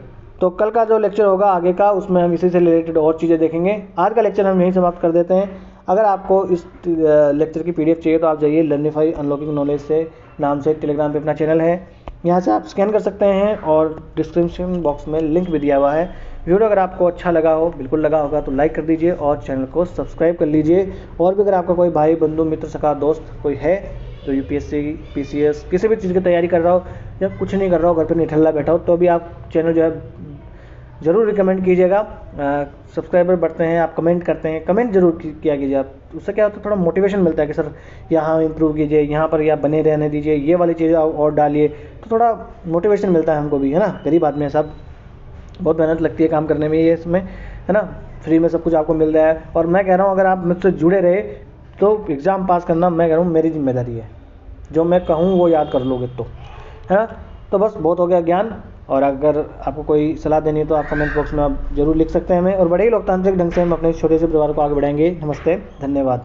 तो कल का जो लेक्चर होगा आगे का, उसमें हम इसी से रिलेटेड और चीज़ें देखेंगे। आज का लेक्चर हम यहीं समाप्त कर देते हैं। अगर आपको इस लेक्चर की PDF चाहिए तो आप जाइए लर्निफाई अनलॉकिंग नॉलेज से नाम से टेलीग्राम पे अपना चैनल है, यहाँ से आप स्कैन कर सकते हैं और डिस्क्रिप्शन बॉक्स में लिंक भी दिया हुआ है। वीडियो अगर आपको अच्छा लगा हो, बिल्कुल लगा होगा, तो लाइक कर दीजिए और चैनल को सब्सक्राइब कर लीजिए। और भी अगर आपका कोई भाई बंधु मित्र सखा दोस्त कोई है तो UPSC PCS किसी भी चीज़ की तैयारी कर रहा हो या कुछ नहीं कर रहा हो, घर पर निठल्ला बैठा हो, तो भी आप चैनल जो है ज़रूर रिकमेंड कीजिएगा। सब्सक्राइबर बढ़ते हैं, आप कमेंट करते हैं, कमेंट जरूर किया कीजिए आप, उससे क्या होता है थोड़ा मोटिवेशन मिलता है कि सर यहाँ इंप्रूव कीजिए, यहाँ पर या बने रहने दीजिए, ये वाली चीज़ें और डालिए, तो थोड़ा मोटिवेशन मिलता है हमको भी, है ना। गरीब आदमी है सब, बहुत मेहनत लगती है काम करने में, ये इसमें है ना, फ्री में सब कुछ आपको मिल रहा है। और मैं कह रहा हूँ अगर आप मुझसे जुड़े रहे तो एग्ज़ाम पास करना मैं कह रहा हूँ मेरी जिम्मेदारी है, जो मैं कहूँ वो याद कर लोगे तो, है ना। तो बस बहुत हो गया ज्ञान, और अगर आपको कोई सलाह देनी है तो आप कमेंट बॉक्स में आप जरूर लिख सकते हैं हमें, और बड़े ही लोकतांत्रिक ढंग से हम अपने छोटे से परिवार को आगे बढ़ाएंगे। नमस्ते, धन्यवाद।